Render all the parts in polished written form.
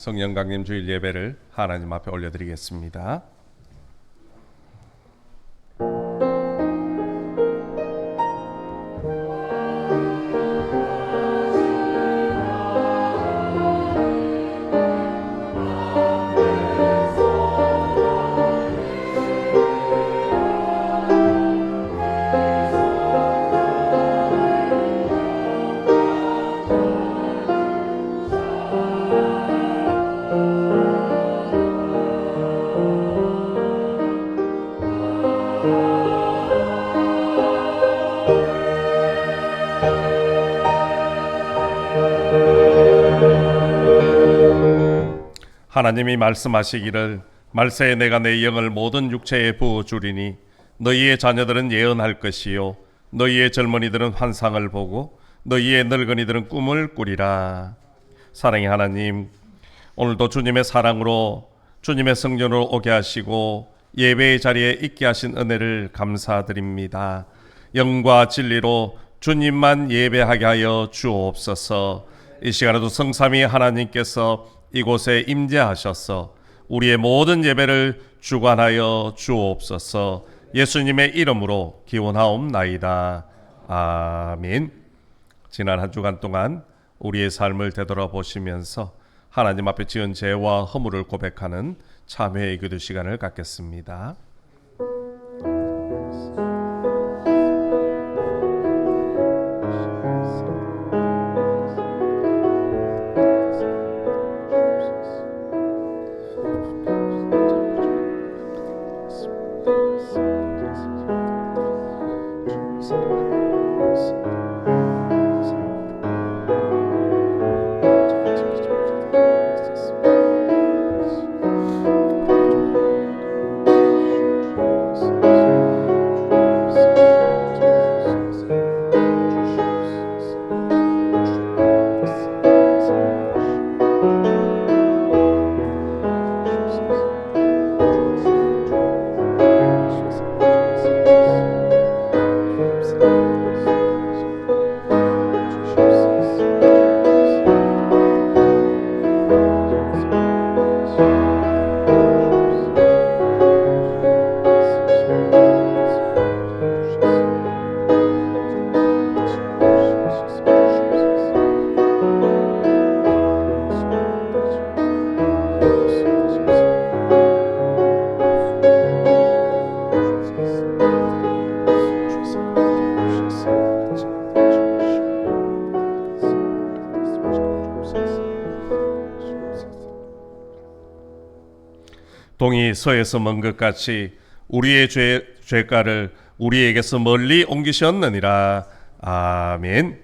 성령 강림 주일 예배를 하나님 앞에 올려드리겠습니다. 하나님이 말씀하시기를 말세에 내가 내 영을 모든 육체에 부어주리니 너희의 자녀들은 예언할 것이요 너희의 젊은이들은 환상을 보고 너희의 늙은이들은 꿈을 꾸리라. 사랑의 하나님, 오늘도 주님의 사랑으로 주님의 성전으로 오게 하시고 예배의 자리에 있게 하신 은혜를 감사드립니다. 영과 진리로 주님만 예배하게 하여 주옵소서. 이 시간에도 성삼위 하나님께서 이곳에 임재하셔서 우리의 모든 예배를 주관하여 주옵소서. 예수님의 이름으로 기원하옵나이다. 아멘. 지난 한 주간 동안 우리의 삶을 되돌아보시면서 하나님 앞에 지은 죄와 허물을 고백하는 참회의 기도 시간을 갖겠습니다. 동이 서에서 먼 것 같이 우리의 죄가를 우리에게서 멀리 옮기셨느니라. 아멘.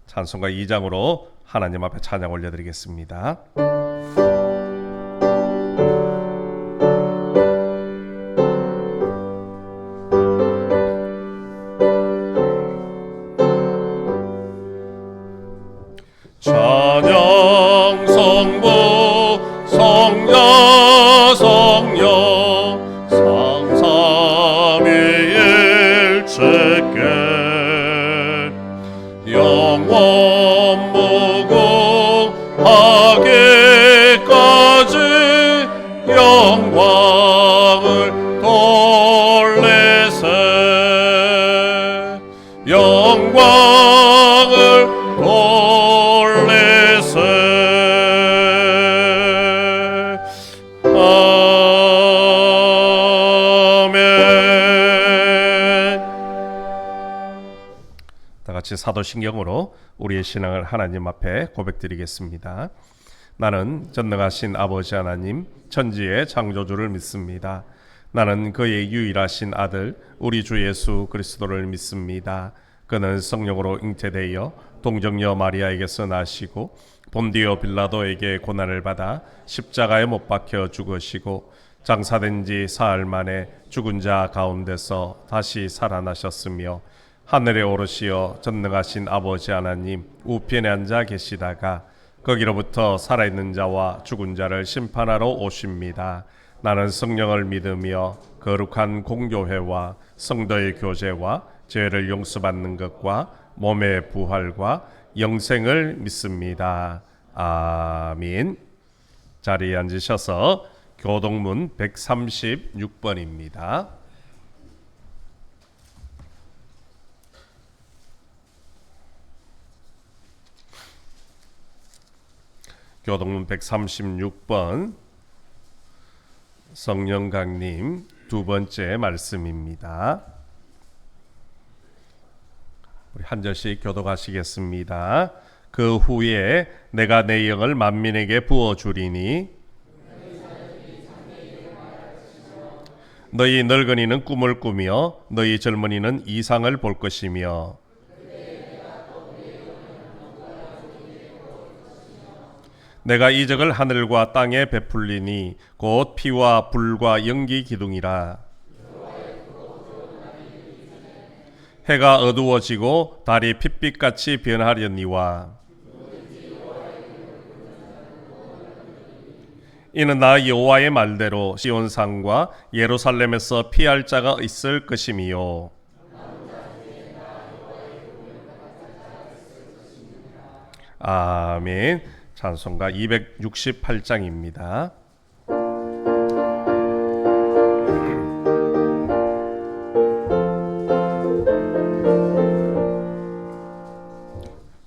찬송가 2장으로 하나님 앞에 찬양 올려드리겠습니다. 찬양 성부 성자 성령 성삼위일 주께 영원 무궁하게까지 영광을 돌리세 영광을 돌리세. 같이 사도신경으로 우리의 신앙을 하나님 앞에 고백드리겠습니다. 나는 전능하신 아버지 하나님 천지의 창조주를 믿습니다. 나는 그의 유일하신 아들 우리 주 예수 그리스도를 믿습니다. 그는 성령으로 잉태되어 동정녀 마리아에게서 나시고 본디오 빌라도에게 고난을 받아 십자가에 못 박혀 죽으시고 장사된 지 사흘 만에 죽은 자 가운데서 다시 살아나셨으며 하늘에 오르시어 전능하신 아버지 하나님 우편에 앉아 계시다가 거기로부터 살아있는 자와 죽은 자를 심판하러 오십니다. 나는 성령을 믿으며 거룩한 공교회와 성도의 교제와 죄를 용서받는 것과 몸의 부활과 영생을 믿습니다. 아멘. 자리에 앉으셔서 교동문 136번입니다. 교동문 136번 성령강님 두 번째 말씀입니다. 우리 한 절씩 교독하시겠습니다. 그 후에 내가 내 영을 만민에게 부어주리니 너희 늙은이는 꿈을 꾸며 너희 젊은이는 이상을 볼 것이며 내가 이적을 하늘과 땅에 베풀리니 곧 피와 불과 연기 기둥이라. 해가 어두워지고 달이 핏빛같이 변하려니와 이는 나 여호와의 말대로 시온산과 예루살렘에서 피할 자가 있을 것임이요 아멘. 찬송가 268장입니다.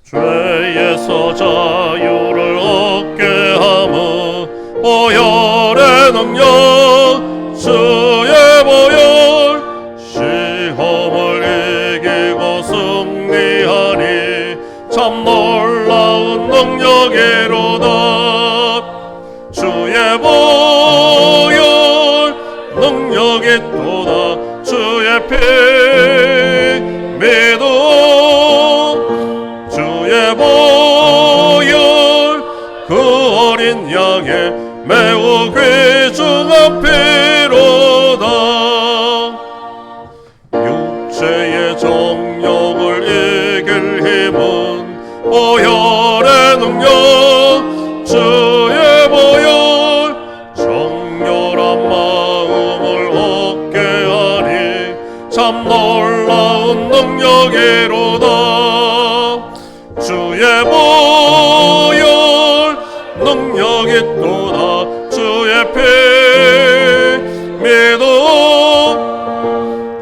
죄에서 자유를 얻게 하며 보혈의 능력 주의 보혈 시험을 이기고 승리하니 참 놀라운 능력이로다. 주의 보혈 능력이 또다. 주의 피 믿어 주의 보혈 그 어린 양의 매우 귀중한 피로다. 육체의 정욕을 이길 힘은 보혈의 능력 주의 보혈 정렬한 마음을 얻게 하니 참 놀라운 능력이로다. 주의 보혈 능력이 또다. 주의 피 믿어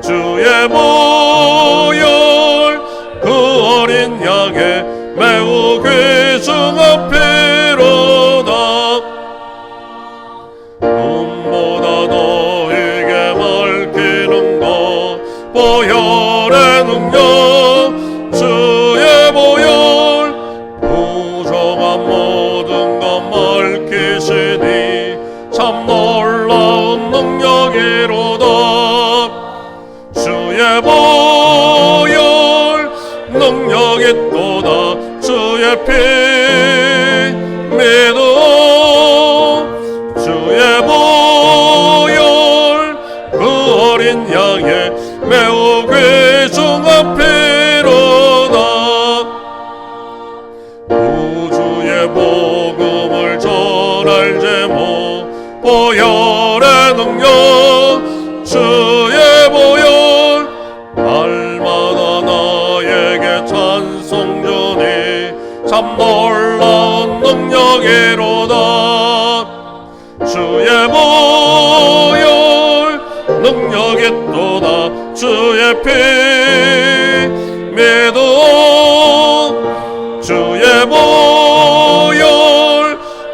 주의 보혈 그 어린 양의 매우 귀중한 피로다. 눈보다 너에게 밝히는 것 보혈의 능력 주의 보혈 부정한 모든 것 밝히시니 참 놀라운 능력이로다. 주의 보혈 능력이 또다. 주의 피 믿어 주의 보혈 그 어린 양의 매우 귀중한 피로다. 구주의 복음을 전할 제목 보혈의 능력 주의 보혈 날마다 나에게 찬송 주니 참 놀라운 능력이로다. 주의 보혈 능력이 또다. 주의 피 믿어 주의 보혈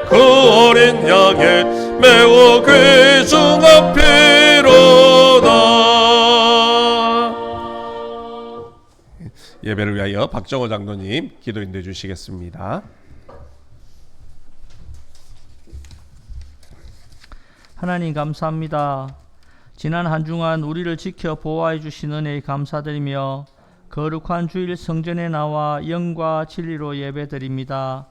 그 어린 양의 매우 귀중한 피로다. 예배를 위하여 박정호 장로님 기도 인도해 주시겠습니다. 하나님 감사합니다. 지난 한 주간 우리를 지켜 보호해 주신 은혜에 감사드리며 거룩한 주일 성전에 나와 영과 진리로 예배드립니다.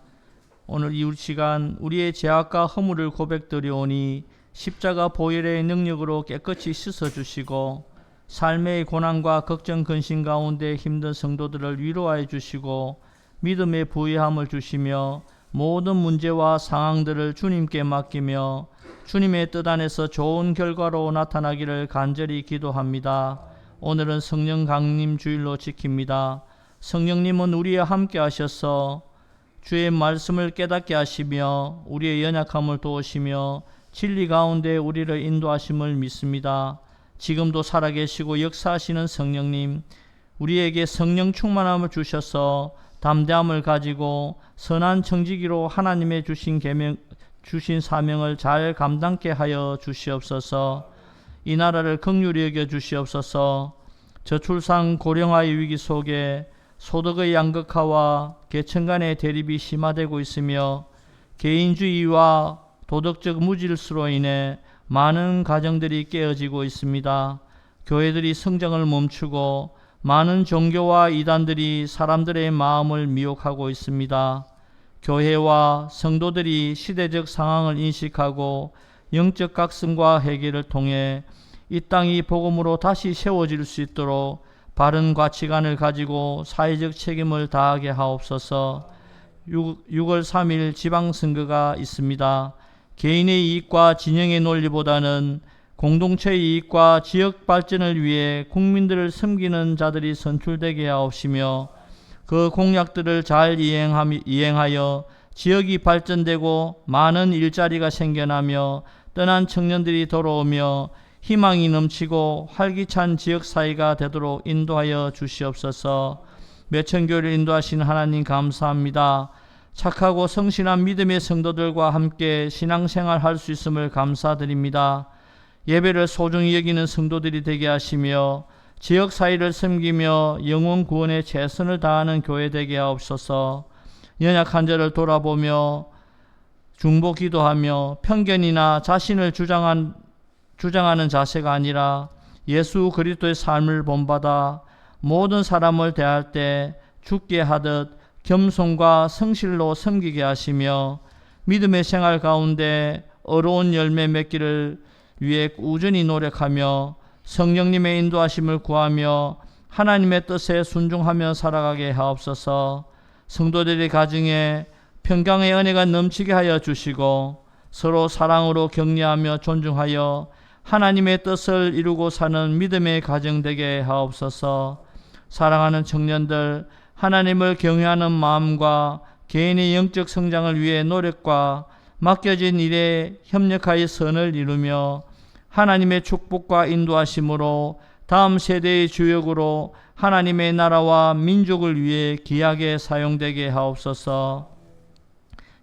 오늘 이 시간 우리의 죄악과 허물을 고백드리오니 십자가 보혈의 능력으로 깨끗이 씻어주시고 삶의 고난과 걱정 근심 가운데 힘든 성도들을 위로하여 주시고 믿음의 부유함을 주시며 모든 문제와 상황들을 주님께 맡기며 주님의 뜻 안에서 좋은 결과로 나타나기를 간절히 기도합니다. 오늘은 성령 강림 주일로 지킵니다. 성령님은 우리와 함께 하셔서 주의 말씀을 깨닫게 하시며 우리의 연약함을 도우시며 진리 가운데 우리를 인도하심을 믿습니다. 지금도 살아계시고 역사하시는 성령님, 우리에게 성령 충만함을 주셔서 담대함을 가지고 선한 청지기로 하나님의 주신 사명을 잘 감당케 하여 주시옵소서. 이 나라를 긍휼히 여겨 주시옵소서. 저출산 고령화의 위기 속에 소득의 양극화와 계층 간의 대립이 심화되고 있으며 개인주의와 도덕적 무질서로 인해 많은 가정들이 깨어지고 있습니다. 교회들이 성장을 멈추고 많은 종교와 이단들이 사람들의 마음을 미혹하고 있습니다. 교회와 성도들이 시대적 상황을 인식하고 영적 각성과 회개를 통해 이 땅이 복음으로 다시 세워질 수 있도록 바른 가치관을 가지고 사회적 책임을 다하게 하옵소서. 6월 3일 지방선거가 있습니다. 개인의 이익과 진영의 논리보다는 공동체의 이익과 지역 발전을 위해 국민들을 섬기는 자들이 선출되게 하옵시며 그 공약들을 잘 이행하여 지역이 발전되고 많은 일자리가 생겨나며 떠난 청년들이 돌아오며 희망이 넘치고 활기찬 지역사회가 되도록 인도하여 주시옵소서. 매천교회를 인도하신 하나님 감사합니다. 착하고 성실한 믿음의 성도들과 함께 신앙생활 할 수 있음을 감사드립니다. 예배를 소중히 여기는 성도들이 되게 하시며 지역사회를 섬기며 영혼 구원에 최선을 다하는 교회 되게 하옵소서. 연약한 자를 돌아보며 중보 기도하며 편견이나 자신을 주장하는 자세가 아니라 예수 그리스도의 삶을 본받아 모든 사람을 대할 때 죽게 하듯 겸손과 성실로 섬기게 하시며 믿음의 생활 가운데 어려운 열매 맺기를 위해 꾸준히 노력하며 성령님의 인도하심을 구하며 하나님의 뜻에 순종하며 살아가게 하옵소서. 성도들의 가정에 평강의 은혜가 넘치게 하여 주시고 서로 사랑으로 격려하며 존중하여 하나님의 뜻을 이루고 사는 믿음의 가정 되게 하옵소서. 사랑하는 청년들, 하나님을 경외하는 마음과 개인의 영적 성장을 위해 노력과 맡겨진 일에 협력하여 선을 이루며 하나님의 축복과 인도하심으로 다음 세대의 주역으로 하나님의 나라와 민족을 위해 귀하게 사용되게 하옵소서.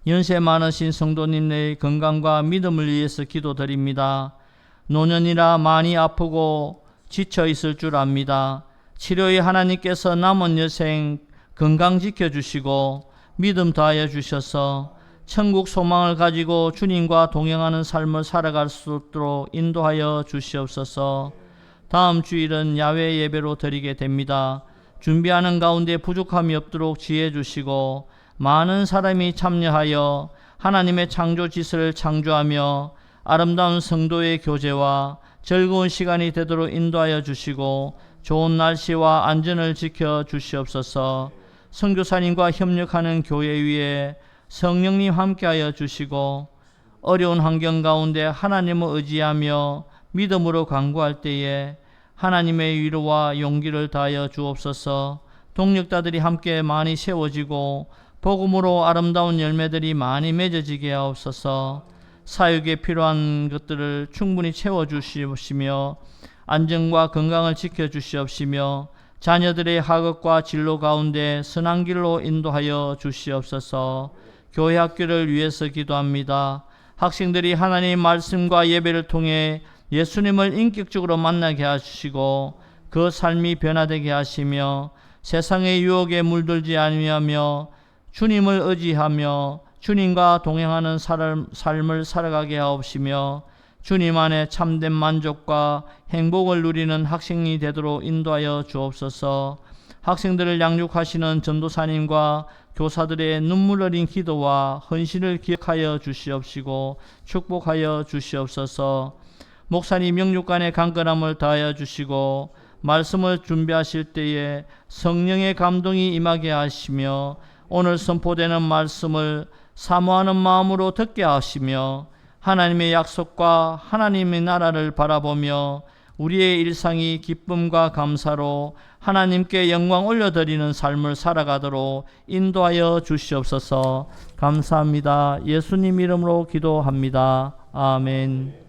연세 많으신 성도님의 건강과 믿음을 위해서 기도드립니다. 노년이라 많이 아프고 지쳐 있을 줄 압니다. 치료의 하나님께서 남은 여생 건강 지켜주시고 믿음 더하여 주셔서 천국 소망을 가지고 주님과 동행하는 삶을 살아갈 수 있도록 인도하여 주시옵소서. 다음 주일은 야외 예배로 드리게 됩니다. 준비하는 가운데 부족함이 없도록 지혜 주시고 많은 사람이 참여하여 하나님의 창조 지슬을 창조하며 아름다운 성도의 교제와 즐거운 시간이 되도록 인도하여 주시고 좋은 날씨와 안전을 지켜 주시옵소서. 선교사님과 협력하는 교회 위에 성령님 함께하여 주시고 어려운 환경 가운데 하나님을 의지하며 믿음으로 간구할 때에 하나님의 위로와 용기를 다하여 주옵소서. 동력자들이 함께 많이 세워지고 복음으로 아름다운 열매들이 많이 맺어지게 하옵소서. 사역에 필요한 것들을 충분히 채워주시옵시며 안전과 건강을 지켜주시옵시며 자녀들의 학업과 진로 가운데 선한 길로 인도하여 주시옵소서. 교회 학교를 위해서 기도합니다. 학생들이 하나님의 말씀과 예배를 통해 예수님을 인격적으로 만나게 하시고 그 삶이 변화되게 하시며 세상의 유혹에 물들지 아니하며 주님을 의지하며 주님과 동행하는 삶을 살아가게 하옵시며 주님 안에 참된 만족과 행복을 누리는 학생이 되도록 인도하여 주옵소서. 학생들을 양육하시는 전도사님과 교사들의 눈물 어린 기도와 헌신을 기억하여 주시옵시고 축복하여 주시옵소서. 목사님 영육간의 강건함을 다하여 주시고 말씀을 준비하실 때에 성령의 감동이 임하게 하시며 오늘 선포되는 말씀을 사모하는 마음으로 듣게 하시며 하나님의 약속과 하나님의 나라를 바라보며 우리의 일상이 기쁨과 감사로 하나님께 영광 올려드리는 삶을 살아가도록 인도하여 주시옵소서. 감사합니다. 예수님 이름으로 기도합니다. 아멘.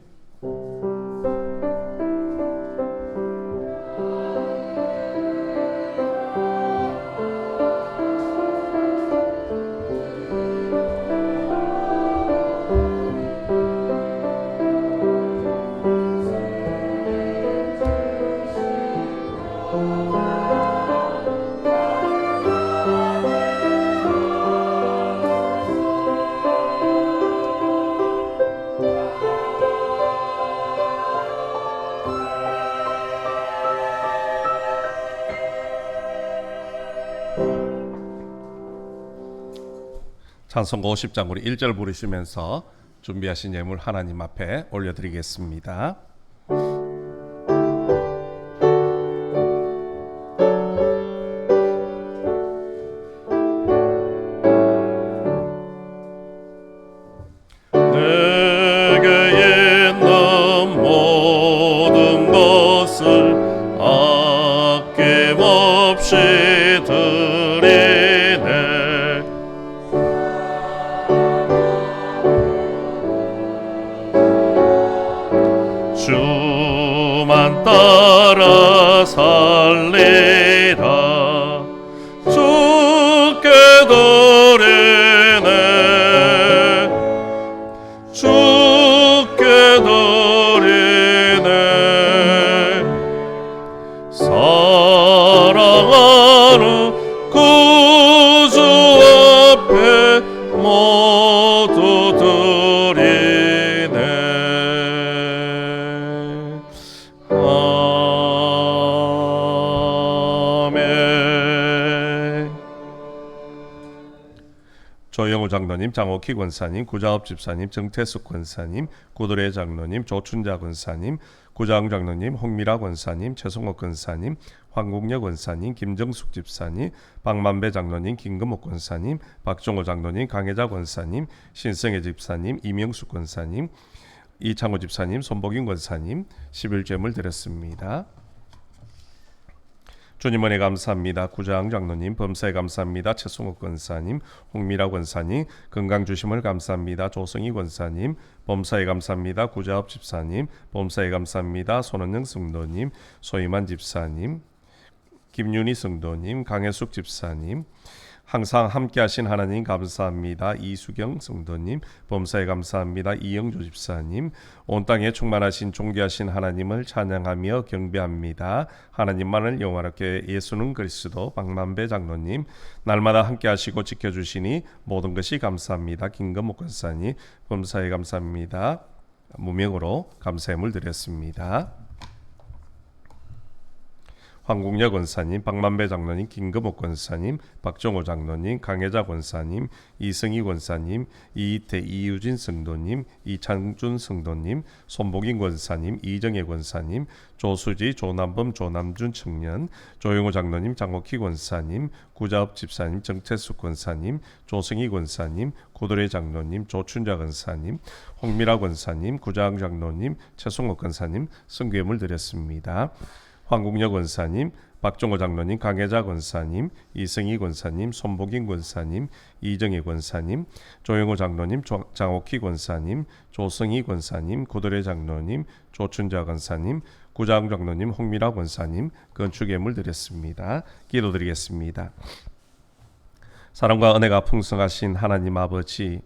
찬송가 50장 우리 1절 부르시면서 준비하신 예물 하나님 앞에 올려드리겠습니다. 내게 있는 모든 것을 아낌없이 드리네. 주만 따라 살리라. 주께 드리네. 주께 드리네. 사랑하는 구주 앞에 모두 드리네. 아멘. 조영우 장로님, 장옥희 권사님, 구자업 집사님, 정태숙 권사님, 구도래 장로님, 조춘자 권사님, 구자흥 장로님, 홍미라 권사님, 최성옥 권사님, 황국녀 권사님, 김정숙 집사님, 박만배 장로님, 김금옥 권사님, 박종호 장로님, 강혜자 권사님, 신성애 집사님, 이명숙 권사님, 이창호 집사님, 손복인 권사님 11제물 드렸습니다. 주님 은혜 감사합니다. 구자항 장로님, 범사에 감사합니다. 최승욱 권사님, 홍미라 권사님, 건강 주심을 감사합니다. 조성희 권사님, 범사에 감사합니다. 구자업 집사님, 범사에 감사합니다. 손원영 성도님, 소이만 집사님, 김윤희 성도님, 강혜숙 집사님, 항상 함께하신 하나님 감사합니다. 이수경 성도님, 범사에 감사합니다. 이영조 집사님, 온 땅에 충만하신 존귀하신 하나님을 찬양하며 경배합니다. 하나님만을 영원하게 예수는 그리스도, 박만배 장로님, 날마다 함께하시고 지켜주시니 모든 것이 감사합니다. 김금옥 권사님, 범사에 감사합니다. 무명으로 감사함을 드렸습니다. 황국녀 권사님, 박만배 장로님, 김금옥 권사님, 박정호 장로님, 강혜자 권사님, 이승희 권사님, 이희태, 이유진 성도님, 이창준 성도님, 손복인 권사님, 이정혜 권사님, 조수지, 조남범, 조남준 청년, 조영호 장로님, 장옥희 권사님, 구자업 집사님, 정태숙 권사님, 조승희 권사님, 구도래 장로님, 조춘자 권사님, 홍미라 권사님, 구자항 장로님, 최송옥 권사님 성교예물 드렸습니다. 황국녀 권사님, 박종호 장로님, 강혜자 권사님, 이승희 권사님, 손복인 권사님, 이정혜 권사님, 조영호 장로님, 장옥희 권사님, 조성희 권사님, 구도래 장로님, 조춘자 권사님, 구자항 장로님, 홍미라 권사님 건축예물 드렸습니다. 기도드리겠습니다. 사랑과 은혜가 풍성하신 하나님 아버지,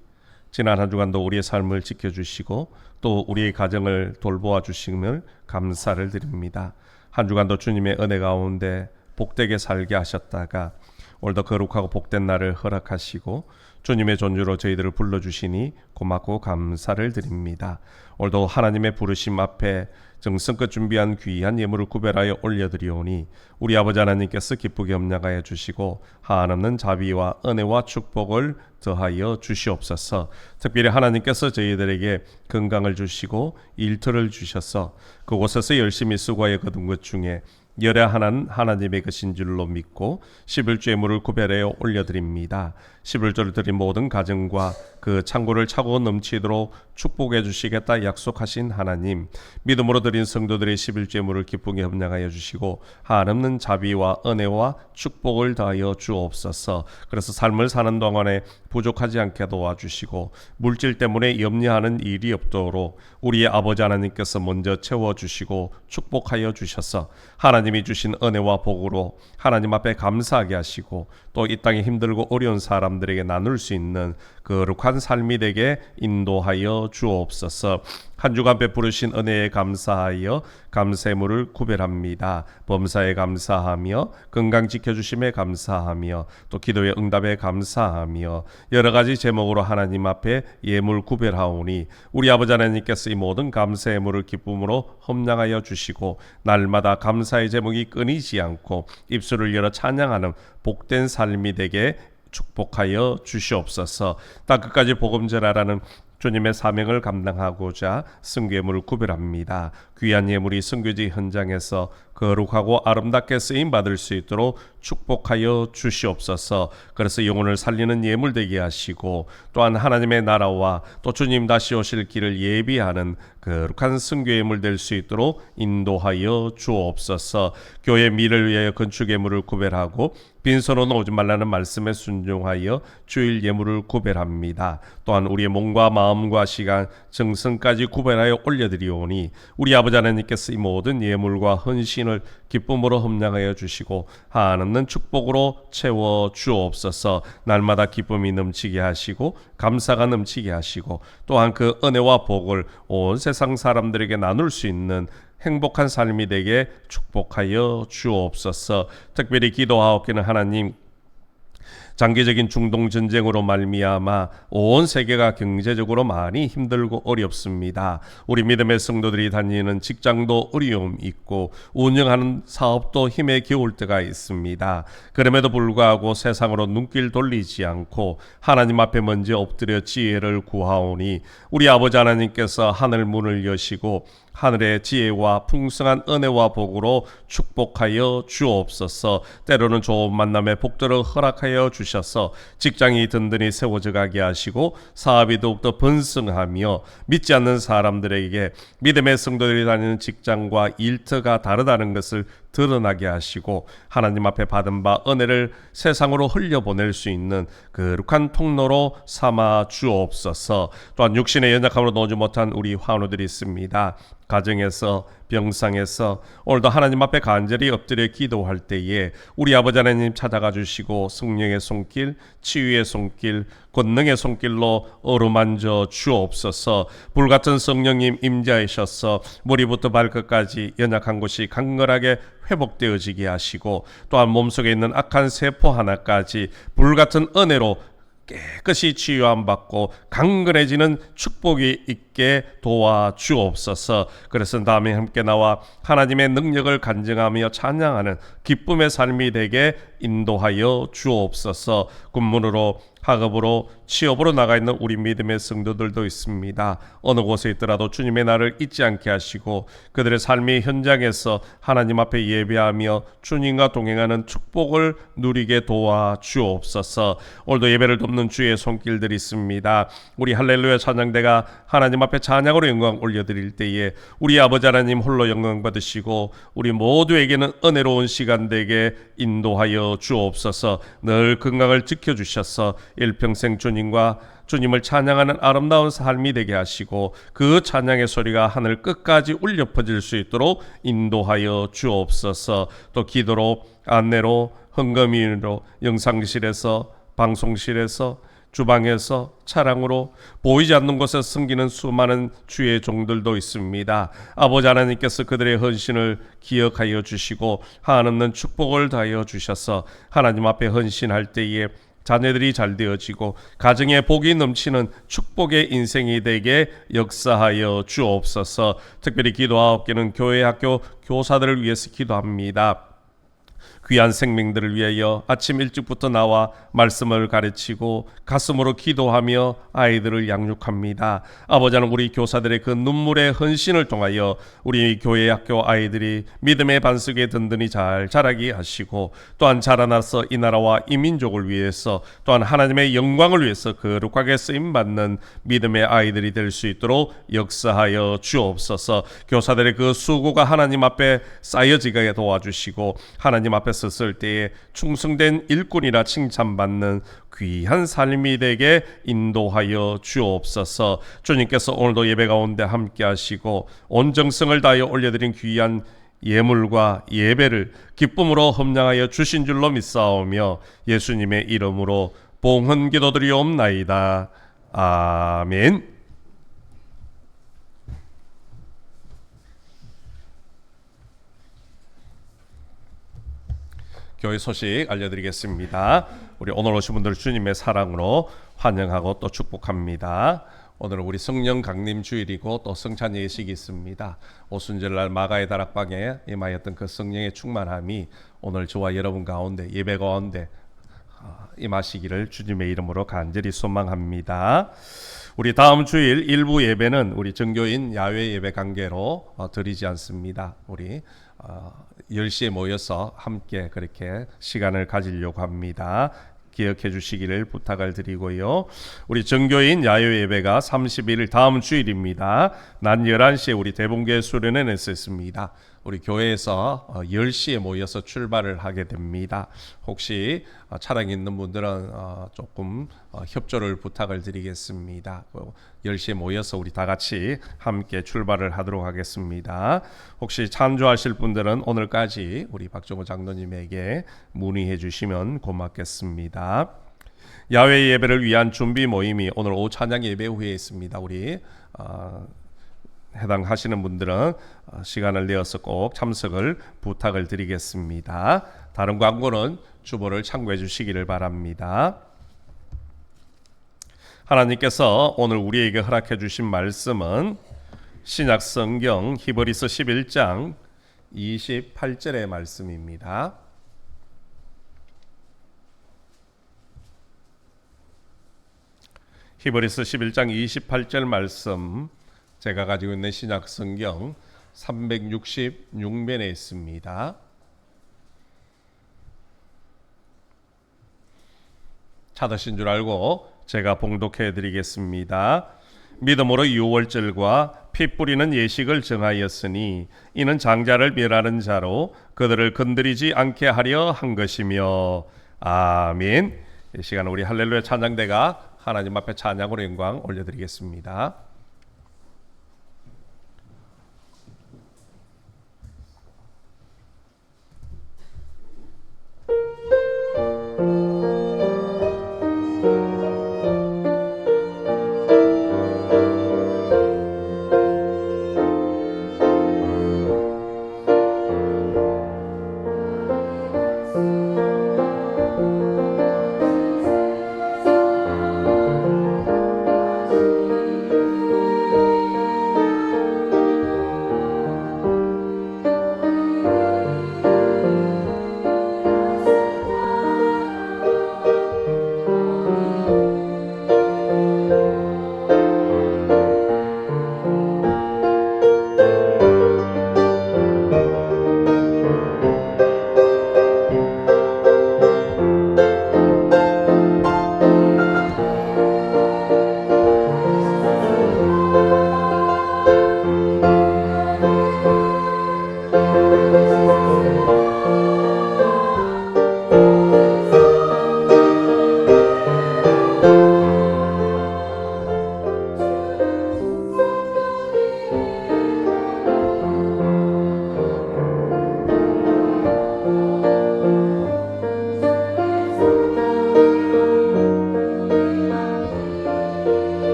지난 한 주간도 우리의 삶을 지켜주시고 또 우리의 가정을 돌보아 주심을 감사를 드립니다. 한 주간도 주님의 은혜 가운데 복되게 살게 하셨다가 오늘도 거룩하고 복된 날을 허락하시고 주님의 존재로 저희들을 불러주시니 고맙고 감사를 드립니다. 오늘도 하나님의 부르심 앞에 정성껏 준비한 귀한 예물을 구별하여 올려드리오니 우리 아버지 하나님께서 기쁘게 협력하여 주시고 한없는 자비와 은혜와 축복을 더하여 주시옵소서. 특별히 하나님께서 저희들에게 건강을 주시고 일터를 주셔서 그곳에서 열심히 수고하여 거둔 것 중에 열애하는 하나님의 것인 줄로 믿고 11조의 구별하여 올려드립니다. 11조를 드린 모든 가정과 그 창고를 차고 넘치도록 축복해 주시겠다 약속하신 하나님, 믿음으로 드린 성도들의 11조의 기쁘게 협력하여 주시고 한없는 자비와 은혜와 축복을 더하여 주옵소서. 그래서 삶을 사는 동안에 부족하지 않게 도와주시고 물질 때문에 염려하는 일이 없도록 우리의 아버지 하나님께서 먼저 채워주시고 축복하여 주셔서 하나님이 주신 은혜와 복으로 하나님 앞에 감사하게 하시고 또 이 땅에 힘들고 어려운 사람들에게 나눌 수 있는 거룩한 삶이 되게 인도하여 주옵소서. 한 주간 베푸르신 은혜에 감사하여 감사물을 구별합니다. 범사에 감사하며 건강 지켜주심에 감사하며 또 기도의 응답에 감사하며 여러 가지 제목으로 하나님 앞에 예물 구별하오니 우리 아버지 하나님께서 이 모든 감사의 물을 기쁨으로 험량하여 주시고 날마다 감사의 제목이 끊이지 않고 입술을 열어 찬양하는 복된 삶이 되게 축복하여 주시옵소서. 땅 끝까지 복음 전하라는 주님의 사명을 감당하고자 승괴물을 구별합니다. 귀한 예물이 승교지 현장에서 거룩하고 아름답게 쓰임 받을 수 있도록 축복하여 주시옵소서. 그래서 영혼을 살리는 예물 되게 하시고 또한 하나님의 나라와 또 주님 다시 오실 길을 예비하는 거룩한 승교 예물 될 수 있도록 인도하여 주옵소서. 교회 미를 위하여 건축 예물을 구별하고 빈손으로 오지 말라는 말씀에 순종하여 주일 예물을 구별합니다. 또한 우리의 몸과 마음과 시간, 정성까지 구별하여 올려드리오니 우리 아버지 하나님께서 이 모든 예물과 헌신을 기쁨으로 험량하여 주시고 한없는 축복으로 채워 주옵소서. 날마다 기쁨이 넘치게 하시고 감사가 넘치게 하시고 또한 그 은혜와 복을 온 세상 사람들에게 나눌 수 있는 행복한 삶이 되게 축복하여 주옵소서. 특별히 기도하옵기는 하나님, 장기적인 중동 전쟁으로 말미암아 온 세계가 경제적으로 많이 힘들고 어렵습니다. 우리 믿음의 성도들이 다니는 직장도 어려움 있고 운영하는 사업도 힘에 겨울 때가 있습니다. 그럼에도 불구하고 세상으로 눈길 돌리지 않고 하나님 앞에 먼저 엎드려 지혜를 구하오니 우리 아버지 하나님께서 하늘 문을 여시고 하늘의 지혜와 풍성한 은혜와 복으로 축복하여 주옵소서. 때로는 좋은 만남의 복들을 허락하여 주셔서 직장이 든든히 세워져 가게 하시고 사업이 더욱더 번성하며 믿지 않는 사람들에게 믿음의 성도들이 다니는 직장과 일터가 다르다는 것을 드러나게 하시고 하나님 앞에 받은 바 은혜를 세상으로 흘려보낼 수 있는 거룩한 통로로 삼아 주옵소서. 또한 육신의 연약함으로 놓지 못한 우리 환우들이 있습니다. 가정에서 병상에서 오늘도 하나님 앞에 간절히 엎드려 기도할 때에 우리 아버지 하나님 찾아가 주시고 성령의 손길, 치유의 손길, 권능의 손길로 어루만져 주옵소서. 불같은 성령님 임재하셔서 머리부터 발끝까지 연약한 곳이 강건하게 회복되어지게 하시고 또한 몸속에 있는 악한 세포 하나까지 불같은 은혜로 깨끗이 치유함 받고 강건해지는 축복이 있게 도와주옵소서. 그래서 다음에 함께 나와 하나님의 능력을 간증하며 찬양하는 기쁨의 삶이 되게 인도하여 주옵소서. 군문으로 학업으로 취업으로 나가 있는 우리 믿음의 성도들도 있습니다. 어느 곳에 있더라도 주님의 날을 잊지 않게 하시고 그들의 삶의 현장에서 하나님 앞에 예배하며 주님과 동행하는 축복을 누리게 도와주옵소서. 오늘도 예배를 돕는 주의 손길들이 있습니다. 우리 할렐루야 찬양대가 하나님 앞에 찬양으로 영광 올려드릴 때에 우리 아버지 하나님 홀로 영광 받으시고 우리 모두에게는 은혜로운 시간 되게 인도하여 주옵소서. 늘 건강을 지켜주셔서 일평생 주님을 찬양하는 아름다운 삶이 되게 하시고 그 찬양의 소리가 하늘 끝까지 울려 퍼질 수 있도록 인도하여 주옵소서. 또 기도로, 안내로, 헌금인으로, 영상실에서, 방송실에서, 주방에서, 차량으로, 보이지 않는 곳에 섬기는 수많은 주의 종들도 있습니다. 아버지 하나님께서 그들의 헌신을 기억하여 주시고 한없는 축복을 다하여 주셔서 하나님 앞에 헌신할 때에 자녀들이 잘 되어지고 가정에 복이 넘치는 축복의 인생이 되게 역사하여 주옵소서. 특별히 기도하옵기는 교회 학교 교사들을 위해서 기도합니다. 귀한 생명들을 위하여 아침 일찍부터 나와 말씀을 가르치고 가슴으로 기도하며 아이들을 양육합니다. 아버지는 우리 교사들의 그 눈물의 헌신을 통하여 우리 교회 학교 아이들이 믿음의 반석에 든든히 잘 자라게 하시고 또한 자라나서 이 나라와 이 민족을 위해서 또한 하나님의 영광을 위해서 거룩하게 쓰임받는 믿음의 아이들이 될 수 있도록 역사하여 주옵소서. 교사들의 그 수고가 하나님 앞에 쌓여지게 도와주시고 하나님 앞에 섰을 때에 충성된 일꾼이라 칭찬받는 귀한 삶이 되게 인도하여 주옵소서. 주님께서 오늘도 예배 가운데 함께 하시고 온 정성을 다하여 올려드린 귀한 예물과 예배를 기쁨으로 헌양하여 주신 줄로 믿사오며 예수님의 이름으로 봉헌 기도드리옵나이다. 아멘. 교회 소식 알려드리겠습니다. 우리 오늘 오신 분들 주님의 사랑으로 환영하고 또 축복합니다. 오늘은 우리 성령 강림 주일이고 또 성찬 예식이 있습니다. 오순절날 마가의 다락방에 임하였던 그 성령의 충만함이 오늘 저와 여러분 가운데 예배 가운데 임하시기를 주님의 이름으로 간절히 소망합니다. 우리 다음 주일 일부 예배는 우리 정교인 야외 예배 관계로 드리지 않습니다. 우리 10시에 모여서 함께 그렇게 시간을 가지려고 합니다. 기억해 주시기를 부탁을 드리고요. 우리 정교인 야외 예배가 31일 다음 주일입니다. 낮 11시에 우리 대봉교회 수련회에서 있습니다. 우리 교회에서 10시에 모여서 출발을 하게 됩니다. 혹시 차량이 있는 분들은 조금 협조를 부탁을 드리겠습니다. 10시에 모여서 우리 다 같이 함께 출발을 하도록 하겠습니다. 혹시 찬조하실 분들은 오늘까지 우리 박정호 장로님에게 문의해 주시면 고맙겠습니다. 야외 예배를 위한 준비 모임이 오늘 오후 찬양 예배 후에 있습니다. 우리 해당하시는 분들은 시간을 내어서 꼭 참석을 부탁을 드리겠습니다. 다른 광고는 주보를 참고해 주시기를 바랍니다. 하나님께서 오늘 우리에게 허락해 주신 말씀은 신약 성경 히브리서 11장 28절의 말씀입니다. 히브리서 11장 28절 말씀 제가 가지고 있는 신약 성경 366면에 있습니다. 찾으신 줄 알고 제가 봉독해 드리겠습니다. 믿음으로 유월절과 피 뿌리는 예식을 정하였으니 이는 장자를 멸하는 자로 그들을 건드리지 않게 하려 한 것이며. 아멘. 이 시간 우리 할렐루야 찬양대가 하나님 앞에 찬양으로 영광 올려드리겠습니다.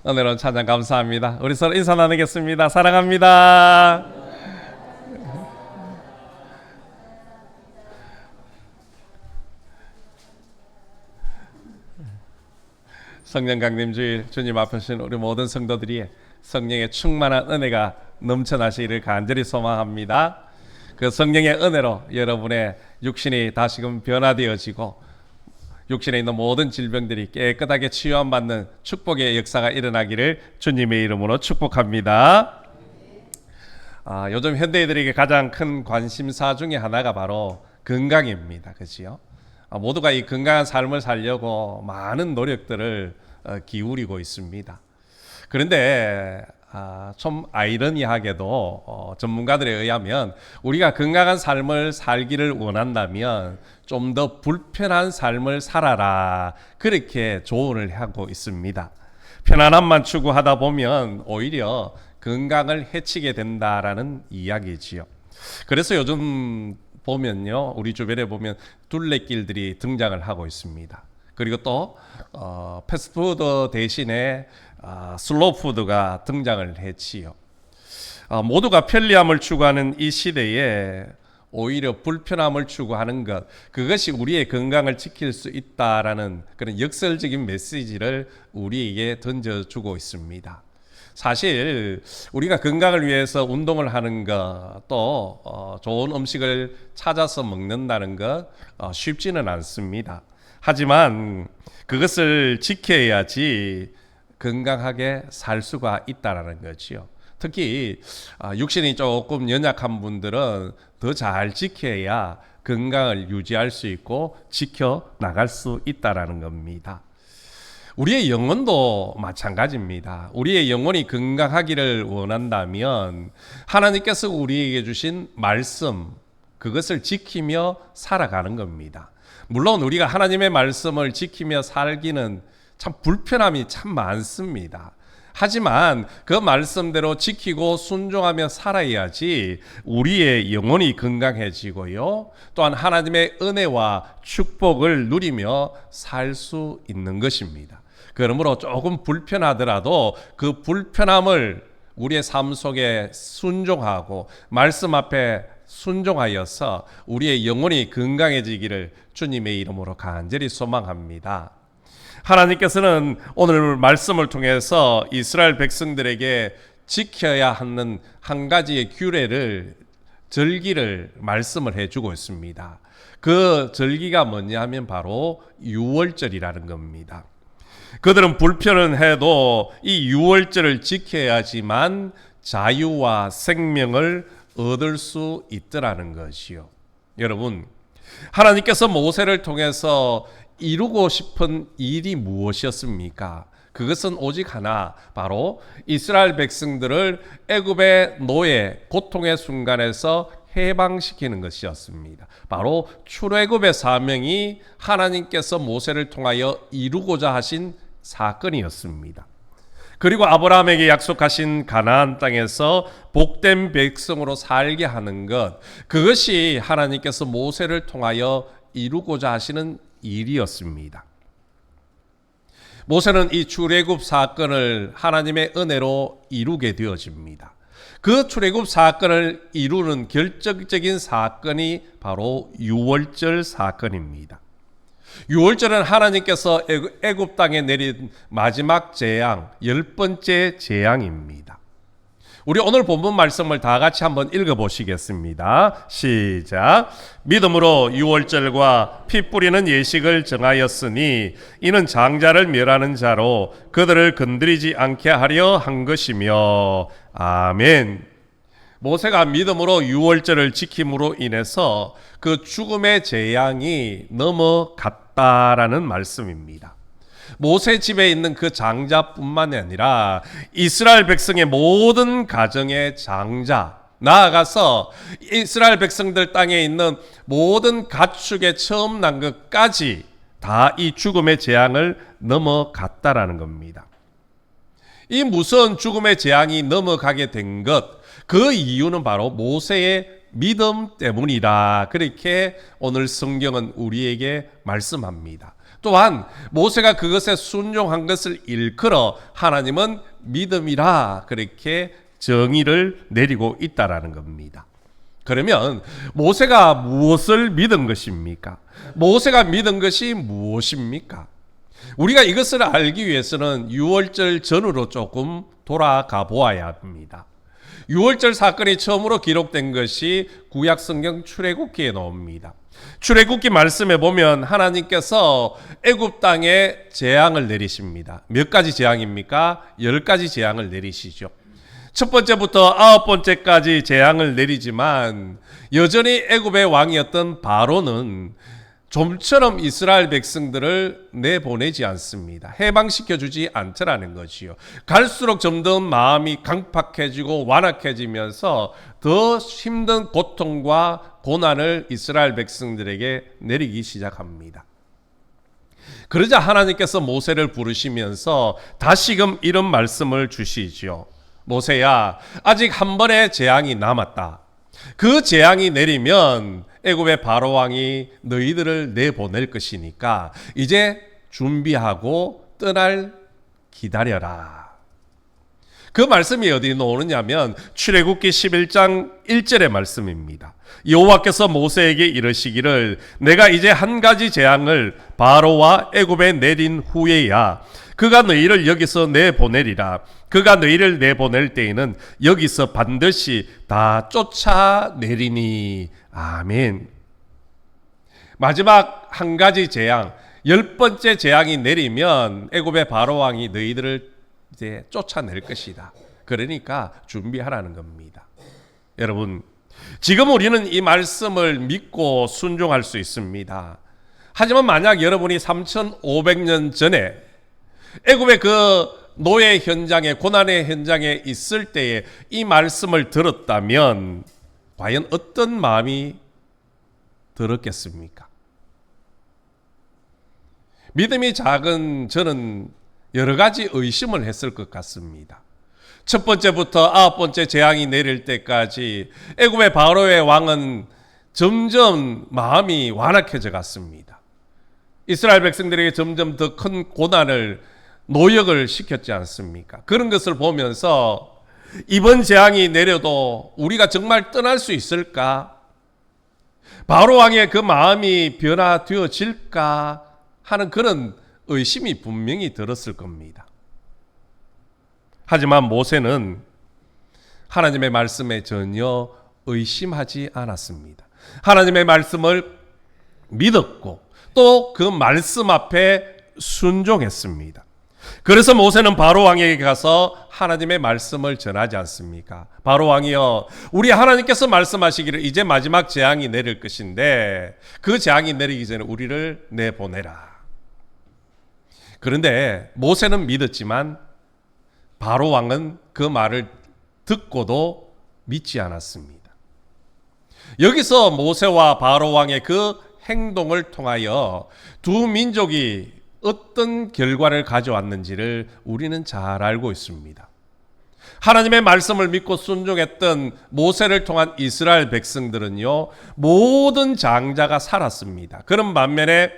오늘은 찬양 감사합니다. 우리 서로 인사 나누겠습니다. 사랑합니다. 성령 강림주일 주님 앞에 신 우리 모든 성도들이 성령의 충만한 은혜가 넘쳐나시기를 간절히 소망합니다. 그 성령의 은혜로 여러분의 육신이 다시금 변화되어지고 육신에 있는 모든 질병들이 깨끗하게 치유함받는 축복의 역사가 일어나기를 주님의 이름으로 축복합니다. 요즘 현대인들에게 가장 큰 관심사 중에 하나가 바로 건강입니다. 그렇지요? 모두가 이 건강한 삶을 살려고 많은 노력들을 기울이고 있습니다. 그런데 좀 아이러니하게도 전문가들에 의하면 우리가 건강한 삶을 살기를 원한다면 좀 더 불편한 삶을 살아라, 그렇게 조언을 하고 있습니다. 편안함만 추구하다 보면 오히려 건강을 해치게 된다라는 이야기지요. 그래서 요즘 보면요, 우리 주변에 보면 둘레길들이 등장을 하고 있습니다. 그리고 또 패스트푸드 대신에 슬로우푸드가 등장을 했지요. 모두가 편리함을 추구하는 이 시대에 오히려 불편함을 추구하는 것, 그것이 우리의 건강을 지킬 수 있다라는 그런 역설적인 메시지를 우리에게 던져주고 있습니다. 사실 우리가 건강을 위해서 운동을 하는 것, 또 좋은 음식을 찾아서 먹는다는 것 쉽지는 않습니다. 하지만 그것을 지켜야지 건강하게 살 수가 있다는 거지요. 특히 육신이 조금 연약한 분들은 더 잘 지켜야 건강을 유지할 수 있고 지켜나갈 수 있다는 겁니다. 우리의 영혼도 마찬가지입니다. 우리의 영혼이 건강하기를 원한다면 하나님께서 우리에게 주신 말씀, 그것을 지키며 살아가는 겁니다. 물론 우리가 하나님의 말씀을 지키며 살기는 참 불편함이 참 많습니다. 하지만 그 말씀대로 지키고 순종하며 살아야지 우리의 영혼이 건강해지고요, 또한 하나님의 은혜와 축복을 누리며 살 수 있는 것입니다. 그러므로 조금 불편하더라도 그 불편함을 우리의 삶 속에 순종하고 말씀 앞에 순종하여서 우리의 영혼이 건강해지기를 주님의 이름으로 간절히 소망합니다. 하나님께서는 오늘 말씀을 통해서 이스라엘 백성들에게 지켜야 하는 한 가지의 규례를, 절기를 말씀을 해주고 있습니다. 그 절기가 뭐냐 하면 바로 유월절이라는 겁니다. 그들은 불편은 해도 이 유월절을 지켜야지만 자유와 생명을 얻을 수 있더라는 것이요. 여러분, 하나님께서 모세를 통해서 이루고 싶은 일이 무엇이었습니까? 그것은 오직 하나, 바로 이스라엘 백성들을 애굽의 노예, 고통의 순간에서 해방시키는 것이었습니다. 바로 출애굽의 사명이 하나님께서 모세를 통하여 이루고자 하신 사건이었습니다. 그리고 아브라함에게 약속하신 가나안 땅에서 복된 백성으로 살게 하는 것, 그것이 하나님께서 모세를 통하여 이루고자 하시는 일이었습니다. 모세는 이 출애굽 사건을 하나님의 은혜로 이루게 되어집니다. 그 출애굽 사건을 이루는 결정적인 사건이 바로 유월절 사건입니다. 유월절은 하나님께서 애굽 땅에 내린 마지막 재앙, 10번째 재앙입니다. 우리 오늘 본문 말씀을 다 같이 한번 읽어보시겠습니다. 시작. 믿음으로 유월절과 피 뿌리는 예식을 정하였으니 이는 장자를 멸하는 자로 그들을 건드리지 않게 하려 한 것이며. 아멘. 모세가 믿음으로 유월절을 지킴으로 인해서 그 죽음의 재앙이 넘어갔다라는 말씀입니다. 모세 집에 있는 그 장자뿐만 아니라 이스라엘 백성의 모든 가정의 장자, 나아가서 이스라엘 백성들 땅에 있는 모든 가축의 처음 난 것까지 다 이 죽음의 재앙을 넘어갔다라는 겁니다. 이 무서운 죽음의 재앙이 넘어가게 된 것, 그 이유는 바로 모세의 믿음 때문이다. 그렇게 오늘 성경은 우리에게 말씀합니다. 또한 모세가 그것에 순종한 것을 일컬어 하나님은 믿음이라 그렇게 정의를 내리고 있다라는 겁니다. 그러면 모세가 무엇을 믿은 것입니까? 모세가 믿은 것이 무엇입니까? 우리가 이것을 알기 위해서는 유월절 전으로 조금 돌아가 보아야 합니다. 유월절 사건이 처음으로 기록된 것이 구약성경 출애굽기에 나옵니다. 출애굽기 말씀에 보면 하나님께서 애굽 땅에 재앙을 내리십니다. 몇 가지 재앙입니까? 10가지 재앙을 내리시죠. 첫 번째부터 9번째까지 재앙을 내리지만 여전히 애굽의 왕이었던 바로는 좀처럼 이스라엘 백성들을 내보내지 않습니다. 해방시켜주지 않더라는 것이요. 갈수록 점점 마음이 강팍해지고 완악해지면서 더 힘든 고통과 고난을 이스라엘 백성들에게 내리기 시작합니다. 그러자 하나님께서 모세를 부르시면서 다시금 이런 말씀을 주시죠. 모세야, 아직 한 번의 재앙이 남았다. 그 재앙이 내리면 애굽의 바로 왕이 너희들을 내보낼 것이니까 이제 준비하고 떠날 기다려라. 그 말씀이 어디 나오느냐면 출애굽기 11장 1절의 말씀입니다. 여호와께서 모세에게 이르시기를 내가 이제 한 가지 재앙을 바로와 애굽에 내린 후에야 그가 너희를 여기서 내보내리라. 그가 너희를 내보낼 때에는 여기서 반드시 다 쫓아내리니. 아멘. 마지막 한 가지 재앙, 10번째 재앙이 내리면 애굽의 바로 왕이 너희들을 이제 쫓아낼 것이다. 그러니까 준비하라는 겁니다. 여러분, 지금 우리는 이 말씀을 믿고 순종할 수 있습니다. 하지만 만약 여러분이 3500년 전에 애굽의 그 노예 현장에, 고난의 현장에 있을 때에 이 말씀을 들었다면 과연 어떤 마음이 들었겠습니까? 믿음이 작은 저는 여러 가지 의심을 했을 것 같습니다. 첫 번째부터 9번째 재앙이 내릴 때까지 애굽의 바로의 왕은 점점 마음이 완악해져 갔습니다. 이스라엘 백성들에게 점점 더 큰 고난을, 노역을 시켰지 않습니까? 그런 것을 보면서 이번 재앙이 내려도 우리가 정말 떠날 수 있을까? 바로 왕의 그 마음이 변화되어질까 하는 그런 의심이 분명히 들었을 겁니다. 하지만 모세는 하나님의 말씀에 전혀 의심하지 않았습니다. 하나님의 말씀을 믿었고 또 그 말씀 앞에 순종했습니다. 그래서 모세는 바로 왕에게 가서 하나님의 말씀을 전하지 않습니까? 바로 왕이여, 우리 하나님께서 말씀하시기를 이제 마지막 재앙이 내릴 것인데 그 재앙이 내리기 전에 우리를 내보내라. 그런데 모세는 믿었지만 바로 왕은 그 말을 듣고도 믿지 않았습니다. 여기서 모세와 바로 왕의 그 행동을 통하여 두 민족이 어떤 결과를 가져왔는지를 우리는 잘 알고 있습니다. 하나님의 말씀을 믿고 순종했던 모세를 통한 이스라엘 백성들은요, 모든 장자가 살았습니다. 그런 반면에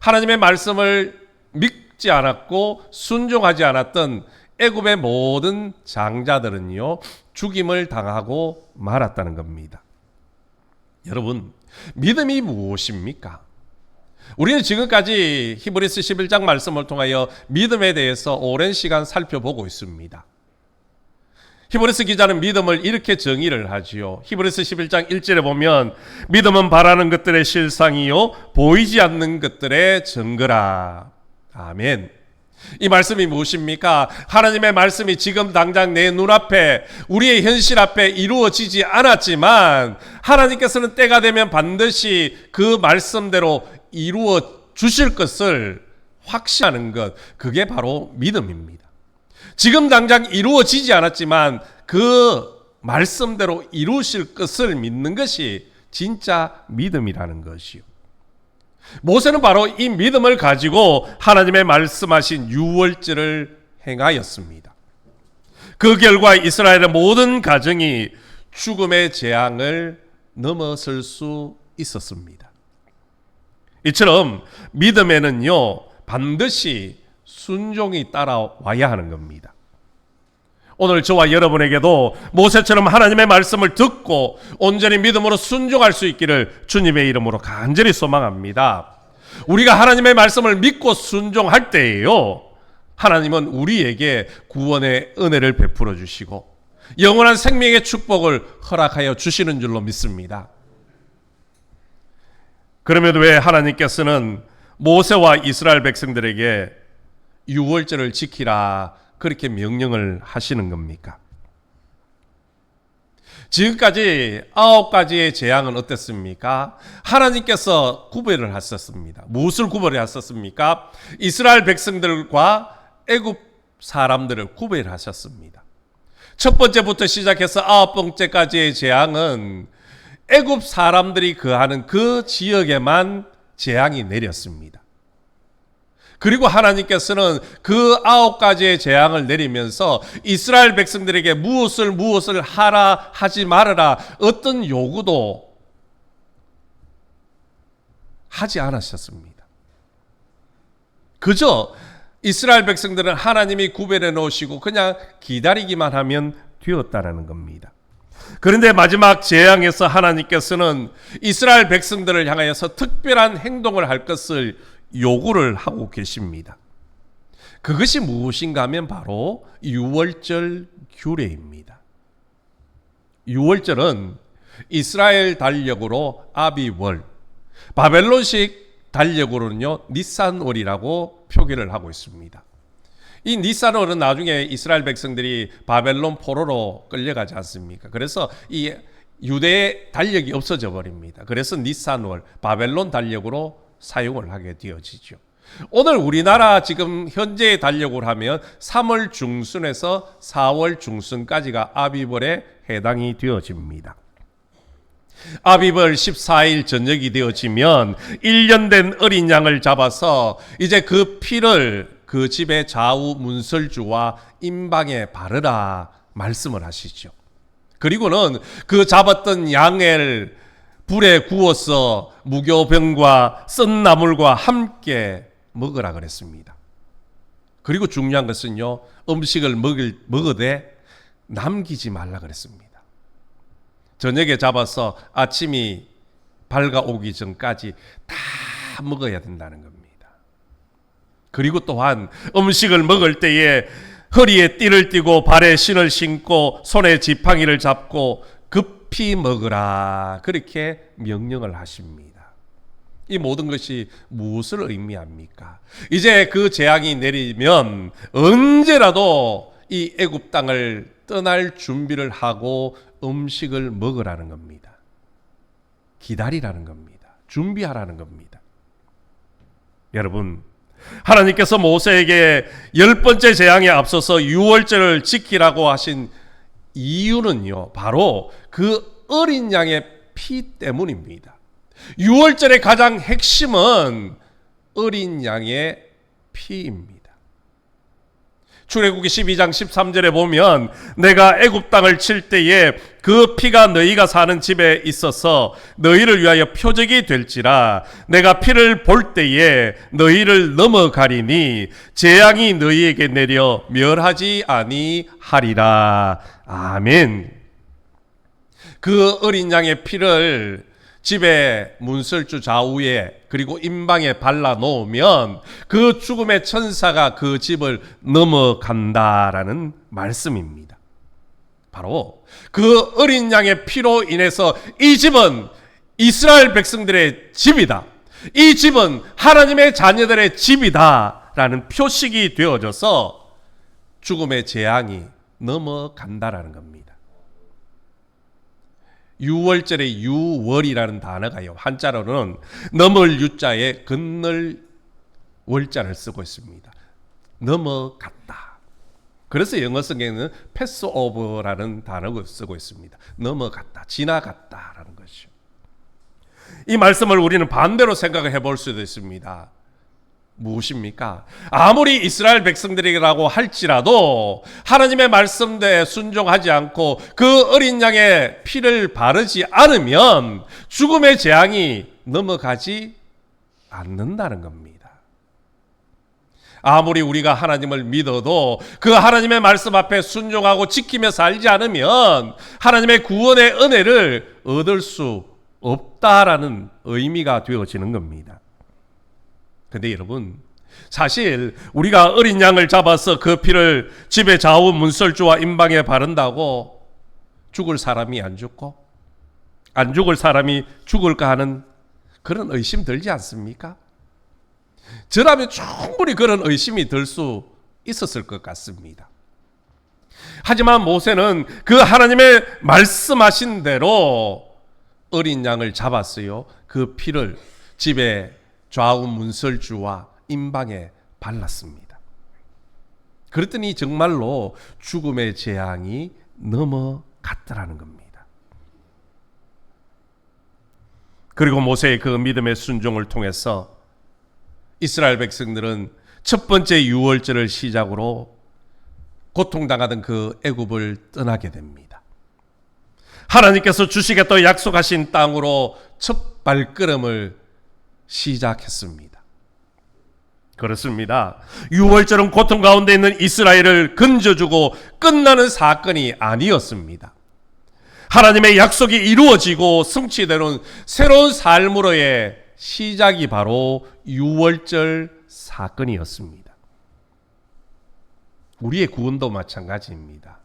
하나님의 말씀을 믿지 않았고 순종하지 않았던 애굽의 모든 장자들은요, 죽임을 당하고 말았다는 겁니다. 여러분, 믿음이 무엇입니까? 우리는 지금까지 히브리서 11장 말씀을 통하여 믿음에 대해서 오랜 시간 살펴보고 있습니다. 히브리서 기자는 믿음을 이렇게 정의를 하지요. 히브리서 11장 1절에 보면 믿음은 바라는 것들의 실상이요 보이지 않는 것들의 증거라. 아멘. 이 말씀이 무엇입니까? 하나님의 말씀이 지금 당장 내 눈앞에, 우리의 현실 앞에 이루어지지 않았지만 하나님께서는 때가 되면 반드시 그 말씀대로 이루어 주실 것을 확신하는 것, 그게 바로 믿음입니다. 지금 당장 이루어지지 않았지만 그 말씀대로 이루실 것을 믿는 것이 진짜 믿음이라는 것이요. 모세는 바로 이 믿음을 가지고 하나님의 말씀하신 유월절을 행하였습니다. 그 결과 이스라엘의 모든 가정이 죽음의 재앙을 넘어설 수 있었습니다. 이처럼 믿음에는요, 반드시 순종이 따라와야 하는 겁니다. 오늘 저와 여러분에게도 모세처럼 하나님의 말씀을 듣고 온전히 믿음으로 순종할 수 있기를 주님의 이름으로 간절히 소망합니다. 우리가 하나님의 말씀을 믿고 순종할 때에요, 하나님은 우리에게 구원의 은혜를 베풀어 주시고 영원한 생명의 축복을 허락하여 주시는 줄로 믿습니다. 그럼에도 왜 하나님께서는 모세와 이스라엘 백성들에게 유월절을 지키라 그렇게 명령을 하시는 겁니까? 지금까지 9가지의 재앙은 어땠습니까? 하나님께서 구별을 하셨습니다. 무엇을 구별을 하셨습니까? 이스라엘 백성들과 애굽 사람들을 구별하셨습니다. 첫 번째부터 시작해서 9번째까지의 재앙은 애굽 사람들이 거하는 그 지역에만 재앙이 내렸습니다. 그리고 하나님께서는 그 9가지의 재앙을 내리면서 이스라엘 백성들에게 무엇을 하라 하지 말아라 어떤 요구도 하지 않으셨습니다. 그저 이스라엘 백성들은 하나님이 구별해 놓으시고 그냥 기다리기만 하면 되었다라는 겁니다. 그런데 마지막 재앙에서 하나님께서는 이스라엘 백성들을 향하여서 특별한 행동을 할 것을 요구를 하고 계십니다. 그것이 무엇인가 하면 바로 유월절 규례입니다. 유월절은 이스라엘 달력으로 아비월, 바벨론식 달력으로는요 니산월이라고 표기를 하고 있습니다. 이 니산월은 나중에 이스라엘 백성들이 바벨론 포로로 끌려가지 않습니까? 그래서 이 유대의 달력이 없어져 버립니다. 그래서 니산월, 바벨론 달력으로 사용을 하게 되어지죠. 오늘 우리나라 지금 현재의 달력으로 하면 3월 중순에서 4월 중순까지가 아비벌에 해당이 되어집니다. 아비벌 14일 저녁이 되어지면 1년 된 어린 양을 잡아서 이제 그 피를 그 집의 좌우 문설주와 임방에 바르라 말씀을 하시죠. 그리고는 그 잡았던 양을 불에 구워서 무교병과 썬 나물과 함께 먹으라 그랬습니다. 그리고 중요한 것은요, 음식을 먹으되 남기지 말라 그랬습니다. 저녁에 잡아서 아침이 밝아오기 전까지 다 먹어야 된다는 겁니다. 그리고 또한 음식을 먹을 때에 허리에 띠를 띠고 발에 신을 신고 손에 지팡이를 잡고 급히 먹으라 그렇게 명령을 하십니다. 이 모든 것이 무엇을 의미합니까? 이제 그 재앙이 내리면 언제라도 이 애굽 땅을 떠날 준비를 하고 음식을 먹으라는 겁니다. 기다리라는 겁니다. 준비하라는 겁니다. 여러분, 하나님께서 모세에게 10번째 재앙에 앞서서 유월절을 지키라고 하신 이유는요, 바로 그 어린 양의 피 때문입니다. 유월절의 가장 핵심은 어린 양의 피입니다. 출애굽기 12장 13절에 보면 내가 애굽 땅을 칠 때에 그 피가 너희가 사는 집에 있어서 너희를 위하여 표적이 될지라 내가 피를 볼 때에 너희를 넘어가리니 재앙이 너희에게 내려 멸하지 아니하리라. 아멘. 그 어린 양의 피를 집에 문설주 좌우에 그리고 임방에 발라 놓으면 그 죽음의 천사가 그 집을 넘어간다라는 말씀입니다. 바로 그 어린 양의 피로 인해서 이 집은 이스라엘 백성들의 집이다. 이 집은 하나님의 자녀들의 집이다라는 표식이 되어져서 죽음의 재앙이 넘어간다라는 겁니다. 유월절의 유월이라는 단어가요, 한자로는 넘을 유자에 건널 월자를 쓰고 있습니다. 넘어갔다. 그래서 영어 성경에는 패스오버라는 단어를 쓰고 있습니다. 넘어갔다, 지나갔다라는 것이죠. 이 말씀을 우리는 반대로 생각을 해볼 수도 있습니다. 무엇입니까? 아무리 이스라엘 백성들이라고 할지라도 하나님의 말씀대에 순종하지 않고 그 어린 양의 피를 바르지 않으면 죽음의 재앙이 넘어가지 않는다는 겁니다. 아무리 우리가 하나님을 믿어도 그 하나님의 말씀 앞에 순종하고 지키며 살지 않으면 하나님의 구원의 은혜를 얻을 수 없다라는 의미가 되어지는 겁니다. 근데 여러분, 사실 우리가 어린 양을 잡아서 그 피를 집의 좌우 문설주와 임방에 바른다고 죽을 사람이 안 죽고 안 죽을 사람이 죽을까 하는 그런 의심 들지 않습니까? 저라면 충분히 그런 의심이 들 수 있었을 것 같습니다. 하지만 모세는 그 하나님의 말씀하신 대로 어린 양을 잡았어요. 그 피를 집에 좌우 문설주와 임방에 발랐습니다. 그랬더니 정말로 죽음의 재앙이 넘어갔더라는 겁니다. 그리고 모세의 그 믿음의 순종을 통해서 이스라엘 백성들은 첫 번째 유월절을 시작으로 고통당하던 그 애굽을 떠나게 됩니다. 하나님께서 주시겠다고 약속하신 땅으로 첫 발걸음을 시작했습니다. 그렇습니다. 유월절은 고통 가운데 있는 이스라엘을 건져주고 끝나는 사건이 아니었습니다. 하나님의 약속이 이루어지고 성취되는 새로운 삶으로의 시작이 바로 유월절 사건이었습니다. 우리의 구원도 마찬가지입니다.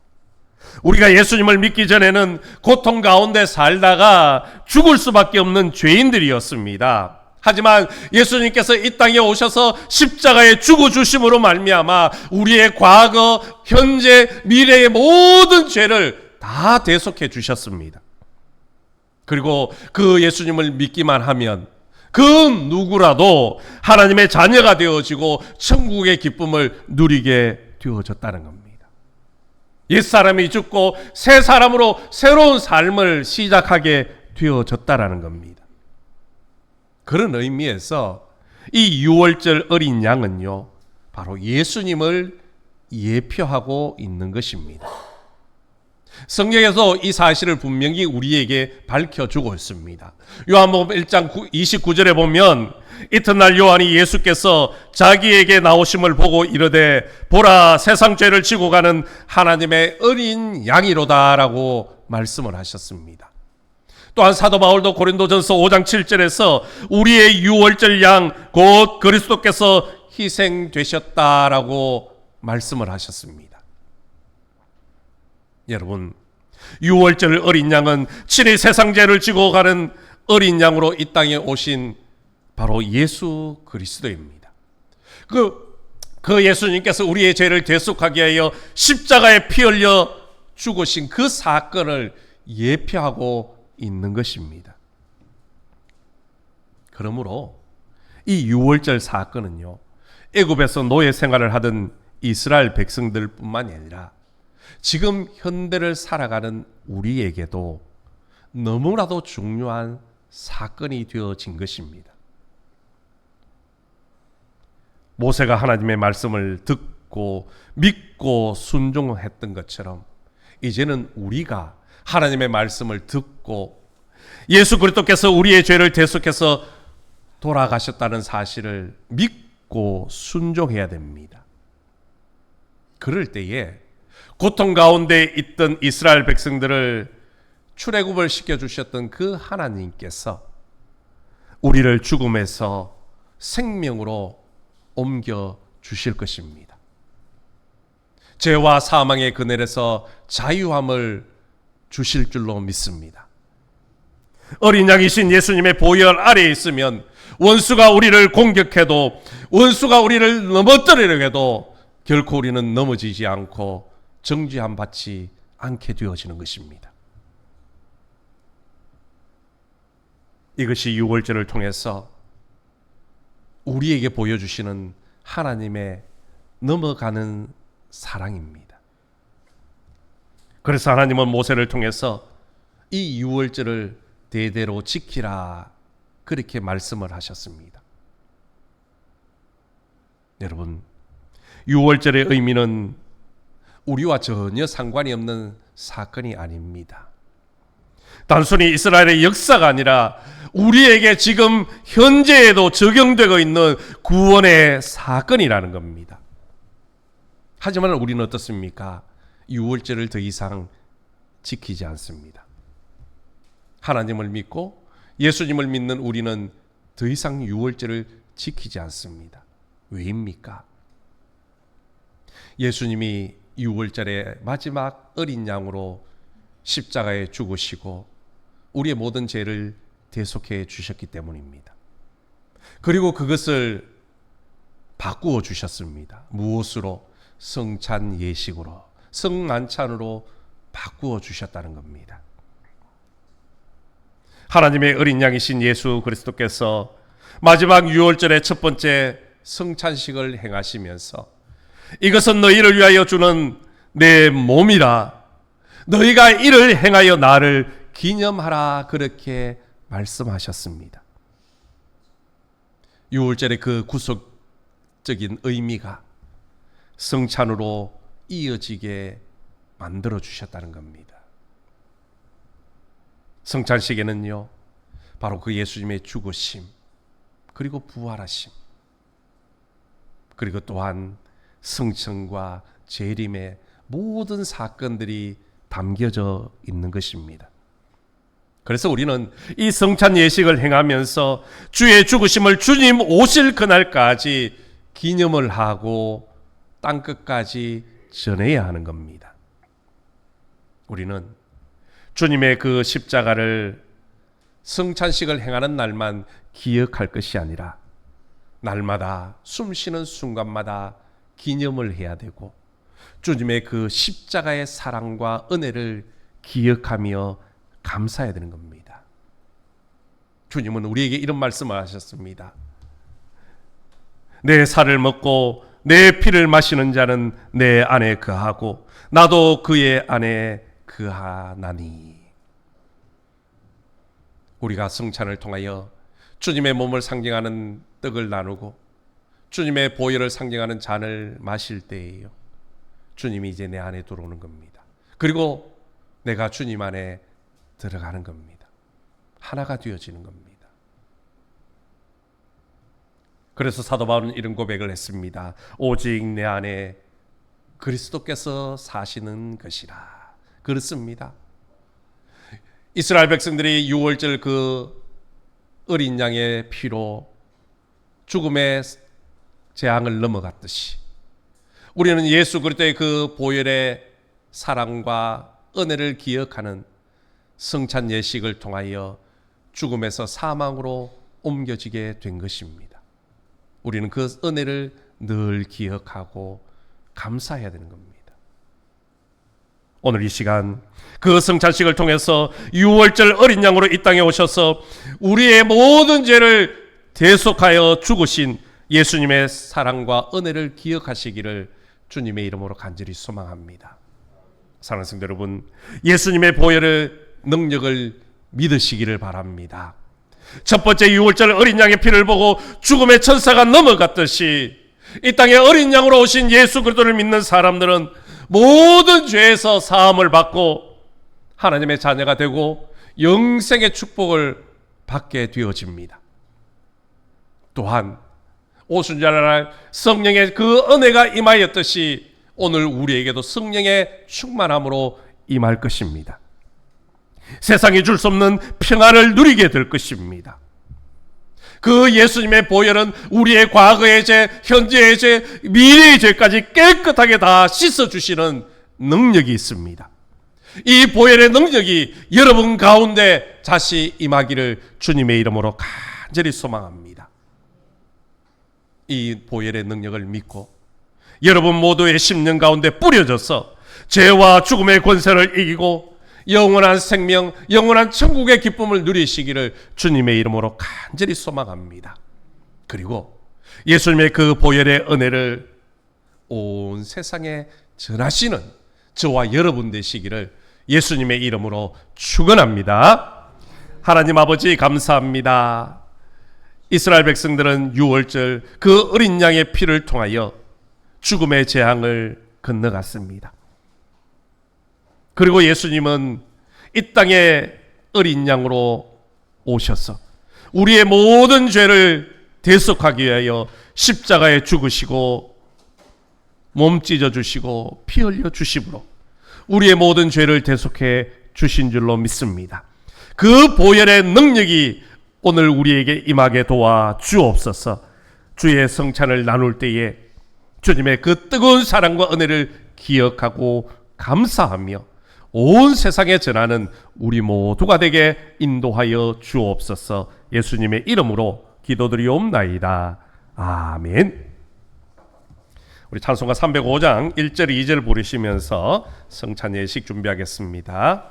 우리가 예수님을 믿기 전에는 고통 가운데 살다가 죽을 수밖에 없는 죄인들이었습니다. 하지만 예수님께서 이 땅에 오셔서 십자가에 죽어주심으로 말미암아 우리의 과거, 현재, 미래의 모든 죄를 다 대속해 주셨습니다. 그리고 그 예수님을 믿기만 하면 그 누구라도 하나님의 자녀가 되어지고 천국의 기쁨을 누리게 되어졌다는 겁니다. 옛사람이 죽고 새 사람으로 새로운 삶을 시작하게 되어졌다라는 겁니다. 그런 의미에서 이 유월절 어린 양은요, 바로 예수님을 예표하고 있는 것입니다. 성경에서 이 사실을 분명히 우리에게 밝혀주고 있습니다. 요한복음 1장 29절에 보면 이튿날 요한이 예수께서 자기에게 나오심을 보고 이르되 보라 세상 죄를 지고 가는 하나님의 어린 양이로다 라고 말씀을 하셨습니다. 또한 사도 바울도 고린도전서 5장 7절에서 우리의 유월절 양 곧 그리스도께서 희생되셨다라고 말씀을 하셨습니다. 여러분, 유월절 어린 양은 친히 세상 죄를 지고 가는 어린 양으로 이 땅에 오신 바로 예수 그리스도입니다. 그 예수님께서 우리의 죄를 대속하기 위하여 십자가에 피 흘려 죽으신 그 사건을 예표하고 있는 것입니다. 그러므로 이 유월절 사건은요, 애굽에서 노예 생활을 하던 이스라엘 백성들뿐만이 아니라 지금 현대를 살아가는 우리에게도 너무나도 중요한 사건이 되어진 것입니다. 모세가 하나님의 말씀을 듣고 믿고 순종했던 것처럼 이제는 우리가 하나님의 말씀을 듣고 예수 그리스도께서 우리의 죄를 대속해서 돌아가셨다는 사실을 믿고 순종해야 됩니다. 그럴 때에 고통 가운데 있던 이스라엘 백성들을 출애굽을 시켜주셨던 그 하나님께서 우리를 죽음에서 생명으로 옮겨 주실 것입니다. 죄와 사망의 그늘에서 자유함을 주실 줄로 믿습니다. 어린 양이신 예수님의 보혈 아래에 있으면 원수가 우리를 공격해도 원수가 우리를 넘어뜨리려고 해도 결코 우리는 넘어지지 않고 정죄함 받지 않게 되어지는 것입니다. 이것이 유월절을 통해서 우리에게 보여주시는 하나님의 넘어가는 사랑입니다. 그래서 하나님은 모세를 통해서 이 유월절을 대대로 지키라 그렇게 말씀을 하셨습니다. 여러분, 유월절의 의미는 우리와 전혀 상관이 없는 사건이 아닙니다. 단순히 이스라엘의 역사가 아니라 우리에게 지금 현재에도 적용되고 있는 구원의 사건이라는 겁니다. 하지만 우리는 어떻습니까? 유월절을 더 이상 지키지 않습니다. 하나님을 믿고 예수님을 믿는 우리는 더 이상 유월절을 지키지 않습니다. 왜입니까? 예수님이 유월절의 마지막 어린 양으로 십자가에 죽으시고 우리의 모든 죄를 대속해 주셨기 때문입니다. 그리고 그것을 바꾸어 주셨습니다. 무엇으로? 성찬 예식으로, 성만찬으로 바꾸어 주셨다는 겁니다. 하나님의 어린 양이신 예수 그리스도께서 마지막 유월절의 첫 번째 성찬식을 행하시면서 이것은 너희를 위하여 주는 내 몸이라, 너희가 이를 행하여 나를 기념하라 그렇게 말씀하셨습니다. 유월절의 그 구속적인 의미가 성찬으로 이어지게 만들어 주셨다는 겁니다. 성찬식에는요, 바로 그 예수님의 죽으심, 그리고 부활하심, 그리고 또한 성천과 재림의 모든 사건들이 담겨져 있는 것입니다. 그래서 우리는 이 성찬 예식을 행하면서 주의 죽으심을 주님 오실 그날까지 기념을 하고 땅끝까지 전해야 하는 겁니다. 우리는 주님의 그 십자가를 성찬식을 행하는 날만 기억할 것이 아니라 날마다 숨쉬는 순간마다 기념을 해야 되고 주님의 그 십자가의 사랑과 은혜를 기억하며 감사해야 되는 겁니다. 주님은 우리에게 이런 말씀을 하셨습니다. 내 살을 먹고 내 피를 마시는 자는 내 안에 거하고 나도 그의 안에 거하나니. 우리가 성찬을 통하여 주님의 몸을 상징하는 떡을 나누고 주님의 보혈을 상징하는 잔을 마실 때에요, 주님이 이제 내 안에 들어오는 겁니다. 그리고 내가 주님 안에 들어가는 겁니다. 하나가 되어지는 겁니다. 그래서 사도 바울은 이런 고백을 했습니다. 오직 내 안에 그리스도께서 사시는 것이라. 그렇습니다. 이스라엘 백성들이 유월절 그 어린 양의 피로 죽음의 재앙을 넘어갔듯이 우리는 예수 그리스도의 그 보혈의 사랑과 은혜를 기억하는 성찬 예식을 통하여 죽음에서 사망으로 옮겨지게 된 것입니다. 우리는 그 은혜를 늘 기억하고 감사해야 되는 겁니다. 오늘 이 시간 그 성찬식을 통해서 유월절 어린 양으로 이 땅에 오셔서 우리의 모든 죄를 대속하여 죽으신 예수님의 사랑과 은혜를 기억하시기를 주님의 이름으로 간절히 소망합니다. 사랑하는 성도 여러분, 예수님의 보혈의 능력을 믿으시기를 바랍니다. 첫 번째 유월절 어린 양의 피를 보고 죽음의 천사가 넘어갔듯이 이 땅에 어린 양으로 오신 예수 그리스도를 믿는 사람들은 모든 죄에서 사함을 받고 하나님의 자녀가 되고 영생의 축복을 받게 되어집니다. 또한 오순절날 성령의 그 은혜가 임하였듯이 오늘 우리에게도 성령의 충만함으로 임할 것입니다. 세상이 줄 수 없는 평안을 누리게 될 것입니다. 그 예수님의 보혈은 우리의 과거의 죄, 현재의 죄, 미래의 죄까지 깨끗하게 다 씻어주시는 능력이 있습니다. 이 보혈의 능력이 여러분 가운데 다시 임하기를 주님의 이름으로 간절히 소망합니다. 이 보혈의 능력을 믿고 여러분 모두의 심령 가운데 뿌려져서 죄와 죽음의 권세를 이기고 영원한 생명, 영원한 천국의 기쁨을 누리시기를 주님의 이름으로 간절히 소망합니다. 그리고 예수님의 그 보혈의 은혜를 온 세상에 전하시는 저와 여러분 되시기를 예수님의 이름으로 축원합니다. 하나님 아버지 감사합니다. 이스라엘 백성들은 유월절 그 어린 양의 피를 통하여 죽음의 재앙을 건너갔습니다. 그리고 예수님은 이 땅에 어린 양으로 오셔서 우리의 모든 죄를 대속하기 위하여 십자가에 죽으시고 몸 찢어 주시고 피 흘려 주심으로 우리의 모든 죄를 대속해 주신 줄로 믿습니다. 그 보혈의 능력이 오늘 우리에게 임하게 도와 주옵소서. 주의 성찬을 나눌 때에 주님의 그 뜨거운 사랑과 은혜를 기억하고 감사하며 온 세상에 전하는 우리 모두가 되게 인도하여 주옵소서. 예수님의 이름으로 기도드리옵나이다. 아멘. 우리 찬송가 305장 1절 2절 부르시면서 성찬 예식 준비하겠습니다.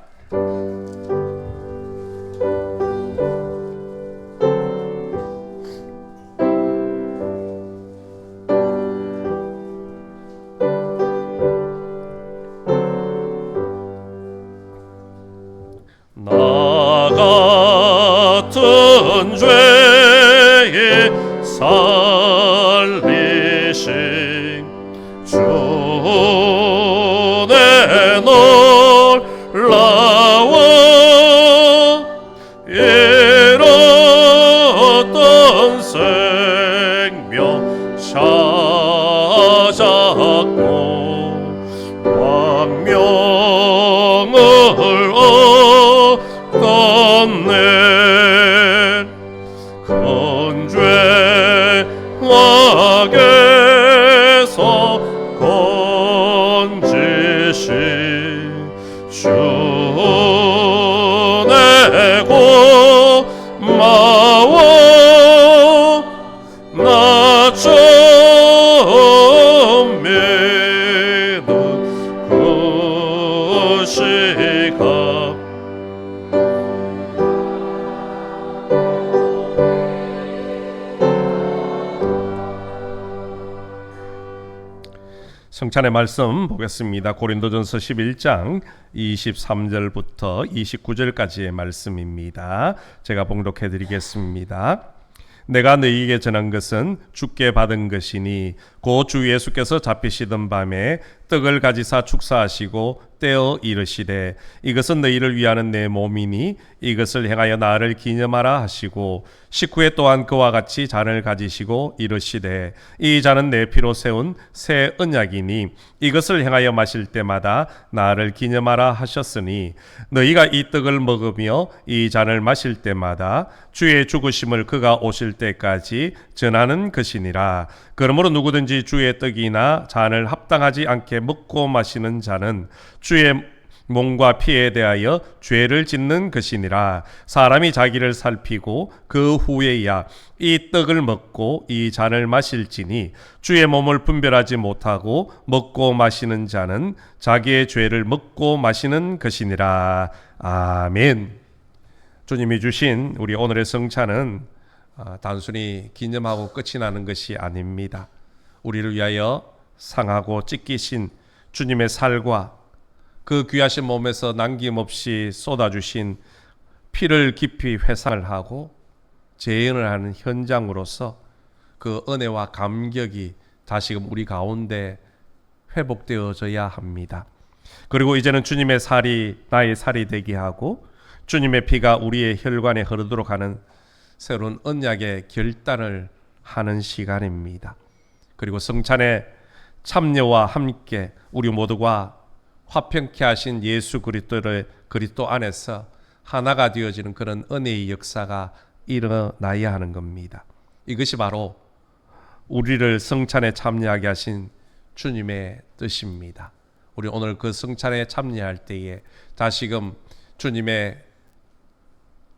나 같은 죄에 살리신 주의 놀라워 잃었던 생명 찾았고 광명을 얻었네. 큰 죄와 께서 건지신 주의 고마워 나 처음 믿은 그 시각 성찬의 말씀 보겠습니다. 고린도전서 11장 23절부터 29절까지의 말씀입니다. 제가 봉독해 드리겠습니다. 내가 너희에게 전한 것은 주께 받은 것이니 곧 주 예수께서 잡히시던 밤에 떡을 가지사 축사하시고 떼어 이르시되 이것은 너희를 위하는 내 몸이니 이것을 행하여 나를 기념하라 하시고 식후에 또한 그와 같이 잔을 가지시고 이르시되 이 잔은 내 피로 세운 새 언약이니 이것을 행하여 마실 때마다 나를 기념하라 하셨으니 너희가 이 떡을 먹으며 이 잔을 마실 때마다 주의 죽으심을 그가 오실 때까지 전하는 것이니라. 그러므로 누구든지 주의 떡이나 잔을 합당하지 않게 먹고 마시는 자는 주의 몸과 피에 대하여 죄를 짓는 것이니라. 사람이 자기를 살피고 그 후에야 이 떡을 먹고 이 잔을 마실지니 주의 몸을 분별하지 못하고 먹고 마시는 자는 자기의 죄를 먹고 마시는 것이니라. 아멘. 주님이 주신 우리 오늘의 성찬은 단순히 기념하고 끝이 나는 것이 아닙니다. 우리를 위하여 상하고 찢기신 주님의 살과 그 귀하신 몸에서 남김없이 쏟아주신 피를 깊이 회상을 하고 재현을 하는 현장으로서 그 은혜와 감격이 다시금 우리 가운데 회복되어져야 합니다. 그리고 이제는 주님의 살이 나의 살이 되게 하고 주님의 피가 우리의 혈관에 흐르도록 하는 새로운 언약의 결단을 하는 시간입니다. 그리고 성찬의 참여와 함께 우리 모두가 화평케 하신 예수 그리스도 안에서 하나가 되어지는 그런 은혜의 역사가 일어나야 하는 겁니다. 이것이 바로 우리를 성찬에 참여하게 하신 주님의 뜻입니다. 우리 오늘 그 성찬에 참여할 때에 다시금 주님의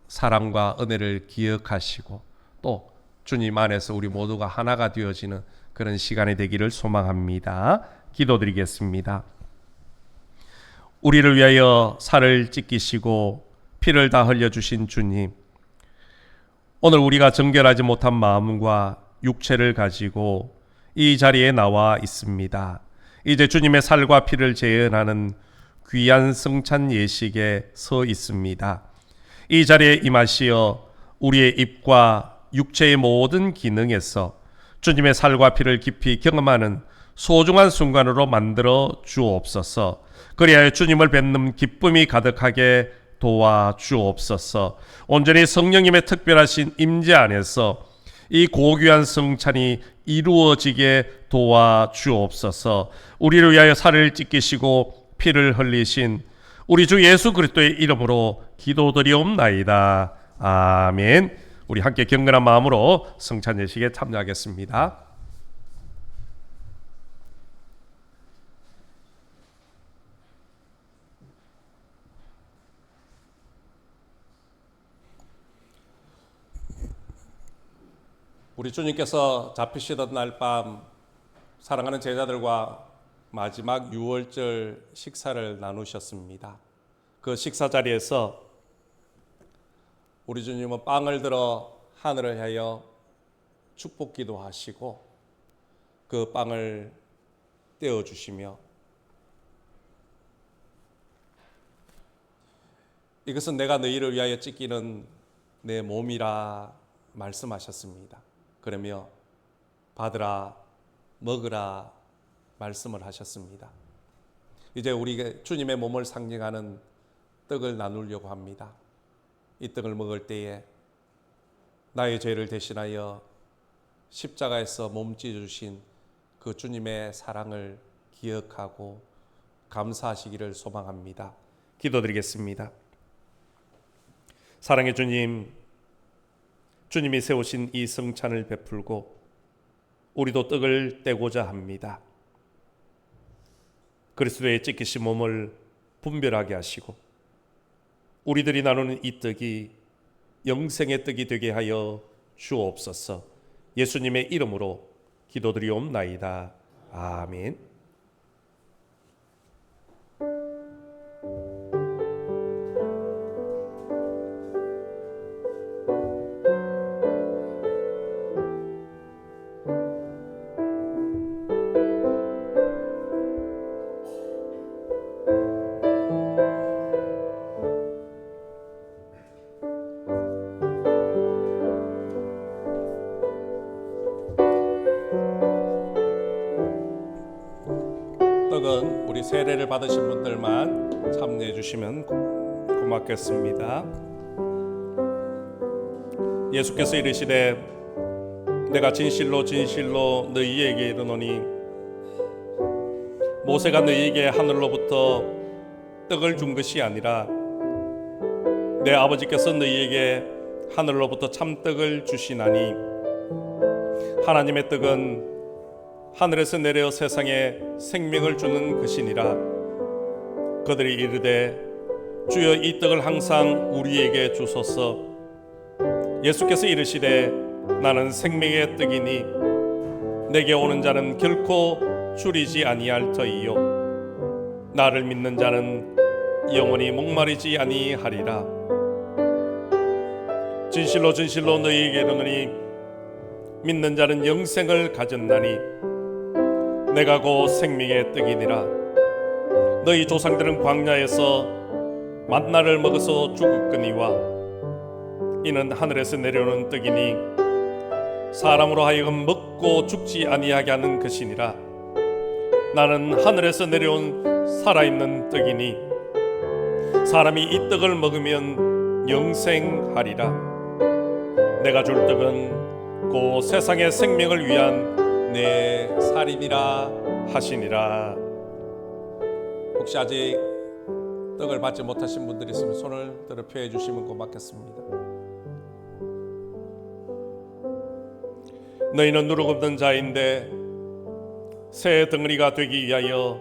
사랑과 은혜를 기억하시고 또 주님 안에서 우리 모두가 하나가 되어지는 그런 시간이 되기를 소망합니다. 기도드리겠습니다. 우리를 위하여 살을 찢기시고 피를 다 흘려주신 주님, 오늘 우리가 정결하지 못한 마음과 육체를 가지고 이 자리에 나와 있습니다. 이제 주님의 살과 피를 재현하는 귀한 성찬 예식에 서 있습니다. 이 자리에 임하시어 우리의 입과 육체의 모든 기능에서 주님의 살과 피를 깊이 경험하는 소중한 순간으로 만들어 주옵소서. 그리하여 주님을 뵙는 기쁨이 가득하게 도와주옵소서. 온전히 성령님의 특별하신 임재 안에서 이 고귀한 성찬이 이루어지게 도와주옵소서. 우리를 위하여 살을 찢기시고 피를 흘리신 우리 주 예수 그리스도의 이름으로 기도드리옵나이다. 아멘. 우리 함께 경건한 마음으로 성찬 예식에 참여하겠습니다. 우리 주님께서 잡히시던 날 밤 사랑하는 제자들과 마지막 유월절 식사를 나누셨습니다. 그 식사 자리에서 우리 주님은 빵을 들어 하늘을 향하여 축복기도 하시고 그 빵을 떼어주시며 이것은 내가 너희를 위하여 찢기는 내 몸이라 말씀하셨습니다. 그러며 받으라 먹으라 말씀을 하셨습니다. 이제 우리 주님의 몸을 상징하는 떡을 나누려고 합니다. 이 떡을 먹을 때에 나의 죄를 대신하여 십자가에서 몸 찢어주신 그 주님의 사랑을 기억하고 감사하시기를 소망합니다. 기도드리겠습니다. 사랑의 주님, 주님이 세우신 이 성찬을 베풀고 우리도 떡을 떼고자 합니다. 그리스도의 찢기신 몸을 분별하게 하시고 우리들이 나누는 이 떡이 영생의 떡이 되게 하여 주옵소서. 예수님의 이름으로 기도드리옵나이다. 아멘. 떡은 우리 세례를 받으신 분들만 참여해 주시면 고맙겠습니다. 예수께서 이르시되 내가 진실로 진실로 너희에게 이르노니 모세가 너희에게 하늘로부터 떡을 준 것이 아니라 내 아버지께서 너희에게 하늘로부터 참떡을 주시나니 하나님의 떡은 하늘에서 내려 세상에 생명을 주는 것이니라. 그들이 이르되 주여 이 떡을 항상 우리에게 주소서. 예수께서 이르시되 나는 생명의 떡이니 내게 오는 자는 결코 줄이지 아니할 터이요 나를 믿는 자는 영원히 목마르지 아니하리라. 진실로 진실로 너희에게 이르노니 믿는 자는 영생을 가졌나니 내가 곧 생명의 떡이니라. 너희 조상들은 광야에서 만나를 먹어서 죽었거니와 이는 하늘에서 내려오는 떡이니 사람으로 하여금 먹고 죽지 아니하게 하는 것이니라. 나는 하늘에서 내려온 살아있는 떡이니 사람이 이 떡을 먹으면 영생하리라. 내가 줄 떡은 곧 세상의 생명을 위한 내 살이니라 하시니라. 혹시 아직 떡을 받지 못하신 분들이 있으면 손을 들어 펴해 주시면 고맙겠습니다. 너희는 누룩 없는 자인데 새 덩어리가 되기 위하여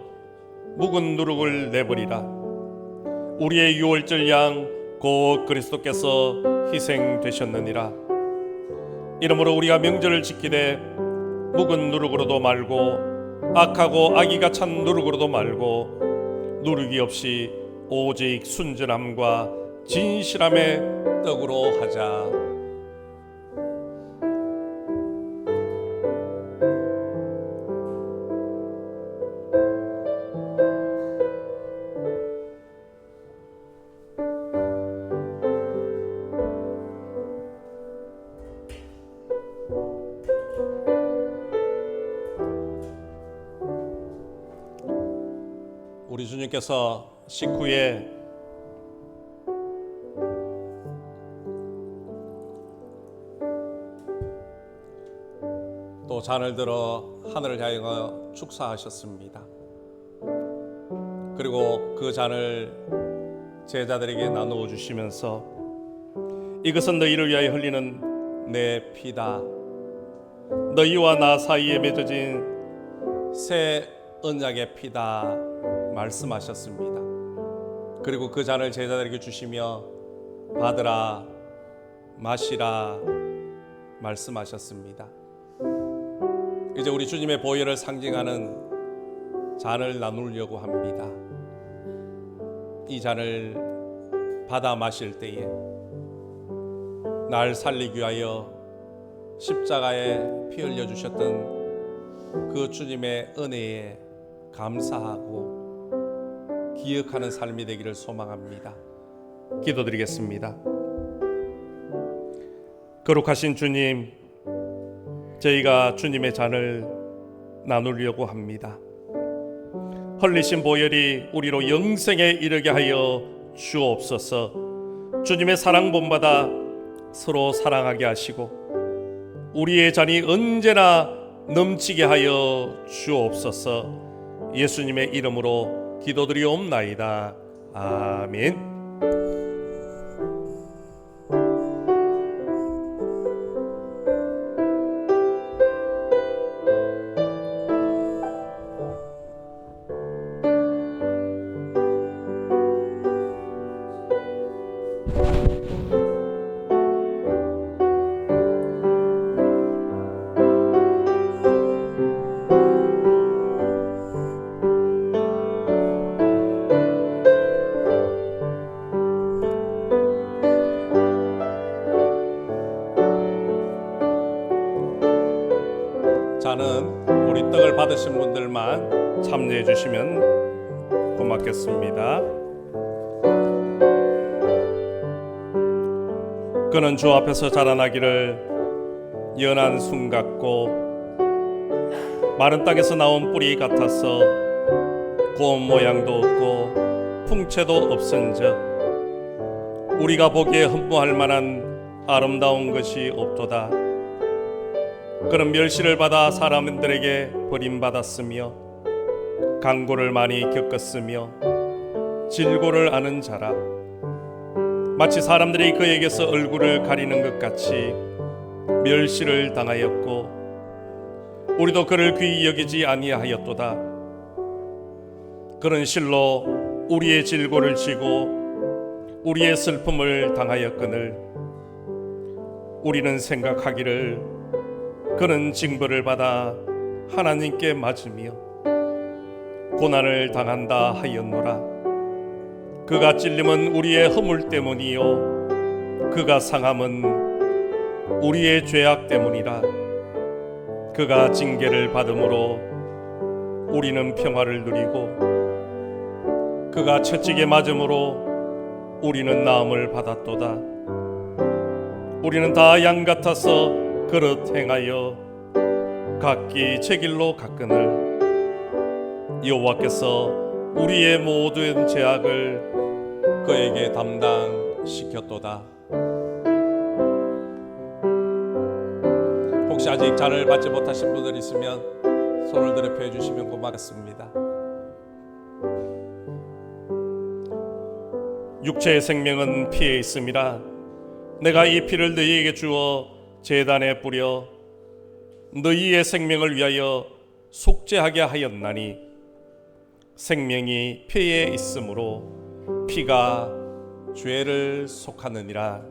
묵은 누룩을 내버리라. 우리의 유월절 양 곧 그리스도께서 희생되셨느니라. 이러므로 우리가 명절을 지키되 묵은 누룩으로도 말고 악하고 악의가 찬 누룩으로도 말고 누룩이 없이 오직 순전함과 진실함의 떡으로 하자. 우리 주님께서 식후에 또 잔을 들어 하늘을 향하여 축사하셨습니다. 그리고 그 잔을 제자들에게 나누어 주시면서 이것은 너희를 위하여 흘리는 내 피다. 너희와 나 사이에 맺어진 새 언약의 피다 말씀하셨습니다. 그리고 그 잔을 제자들에게 주시며 받으라 마시라 말씀하셨습니다. 이제 우리 주님의 보혈을 상징하는 잔을 나누려고 합니다. 이 잔을 받아 마실 때에 날 살리기 위하여 십자가에 피 흘려 주셨던 그 주님의 은혜에 감사하고 기억하는 삶이 되기를 소망합니다. 기도드리겠습니다. 거룩하신 주님, 저희가 주님의 잔을 나누려고 합니다. 흘리신 보혈이 우리로 영생에 이르게 하여 주옵소서. 주님의 사랑 본받아 서로 사랑하게 하시고 우리의 잔이 언제나 넘치게 하여 주옵소서. 예수님의 이름으로 기도드리옵나이다. 아멘. 잔은 우리 떡을 받으신 분들만 참여해 주시면 고맙겠습니다. 그는 주 앞에서 자라나기를 연한 순 같고 마른 땅에서 나온 뿌리 같아서 고운 모양도 없고 풍채도 없은즉 우리가 보기에 흠모할 만한 아름다운 것이 없도다. 그는 멸시를 받아 사람들에게 버림받았으며 강고를 많이 겪었으며 질고를 아는 자라. 마치 사람들이 그에게서 얼굴을 가리는 것 같이 멸시를 당하였고 우리도 그를 귀히 여기지 아니하였도다. 그는 실로 우리의 질고를 지고 우리의 슬픔을 당하였거늘 우리는 생각하기를 그는 징벌을 받아 하나님께 맞으며 고난을 당한다 하였노라. 그가 찔림은 우리의 허물 때문이요 그가 상함은 우리의 죄악 때문이라. 그가 징계를 받음으로 우리는 평화를 누리고 그가 채찍에 맞음으로 우리는 나음을 받았도다. 우리는 다 양 같아서 그릇 행하여 각기 제 길로 가거늘 여호와께서 우리의 모든 죄악을 그에게 담당시켰도다. 혹시 아직 잔을 받지 못하신 분들 있으면 손을 들어 펴 주시면 고맙겠습니다. 육체의 생명은 피에 있음이라 내가 이 피를 너희에게 주어 제단에 뿌려 너희의 생명을 위하여 속죄하게 하였나니 생명이 피에 있으므로 피가 죄를 속하느니라.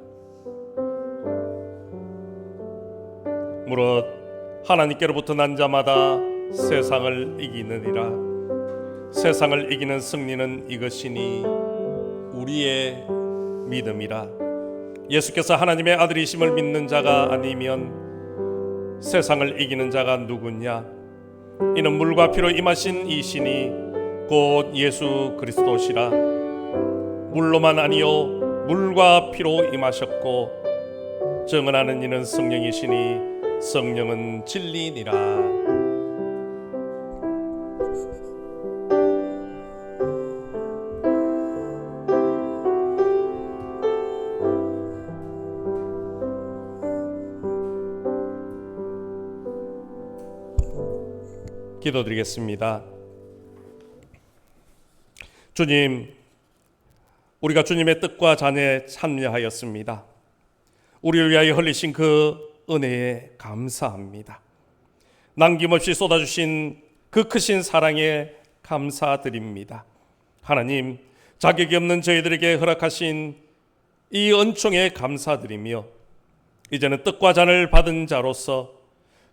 무릇 하나님께로부터 난 자마다 세상을 이기느니라. 세상을 이기는 승리는 이것이니 우리의 믿음이라. 예수께서 하나님의 아들이심을 믿는 자가 아니면 세상을 이기는 자가 누구냐? 이는 물과 피로 임하신 이신이 곧 예수 그리스도시라. 물로만 아니요 물과 피로 임하셨고 증언하는 이는 성령이시니 성령은 진리니라. 기도드리겠습니다. 주님, 우리가 주님의 뜻과 잔에 참여하였습니다. 우리를 위하여 흘리신 그 은혜에 감사합니다. 남김없이 쏟아주신 그 크신 사랑에 감사드립니다. 하나님, 자격이 없는 저희들에게 허락하신 이 은총에 감사드리며 이제는 뜻과 잔을 받은 자로서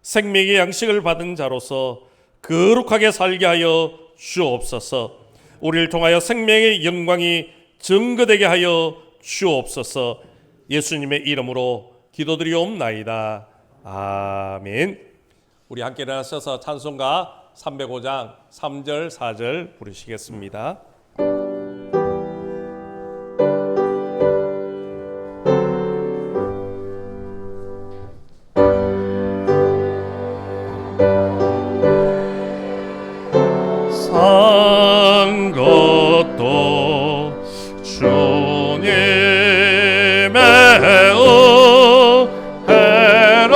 생명의 양식을 받은 자로서 거룩하게 살게 하여 주옵소서. 우리를 통하여 생명의 영광이 증거되게 하여 주옵소서. 예수님의 이름으로 기도드리옵나이다. 아멘. 우리 함께 일어나셔서 찬송가 305장 3절 4절 부르시겠습니다. 산 것도 주님의 은혜라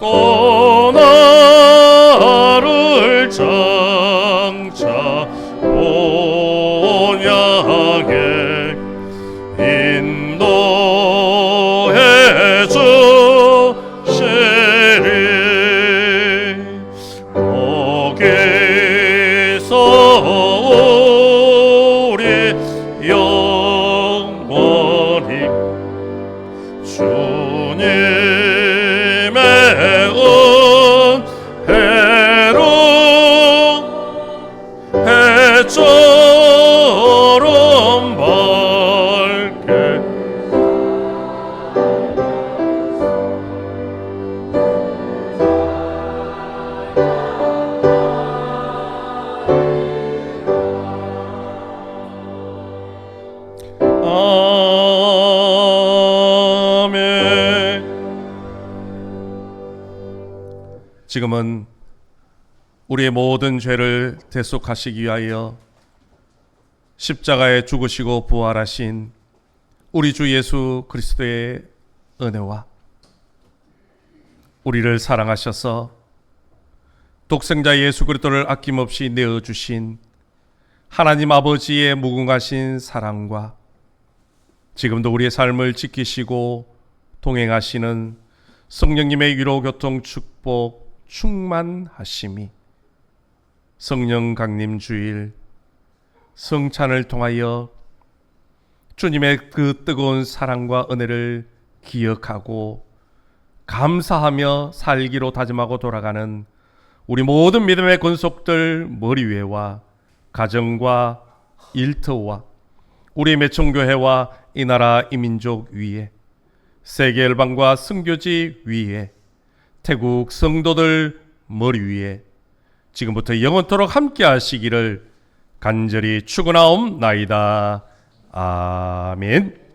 또 나를 장차 온양에 인도해 주시리. 거기서 우리 영원히 주님의 은혜로 해처럼 밝게 아멘. 지금은 우리의 모든 죄를 대속하시기 위하여 십자가에 죽으시고 부활하신 우리 주 예수 그리스도의 은혜와 우리를 사랑하셔서 독생자 예수 그리스도를 아낌없이 내어주신 하나님 아버지의 무궁하신 사랑과 지금도 우리의 삶을 지키시고 동행하시는 성령님의 위로 교통 축복 충만하심이 성령 강림 주일 성찬을 통하여 주님의 그 뜨거운 사랑과 은혜를 기억하고 감사하며 살기로 다짐하고 돌아가는 우리 모든 믿음의 권속들 머리 위에와 가정과 일터와 우리 매청교회와 이 나라 이 민족 위에 세계 열방과 선교지 위에 태국 성도들 머리 위에 지금부터 영원토록 함께 하시기를 간절히 축원하옵나이다. 아멘.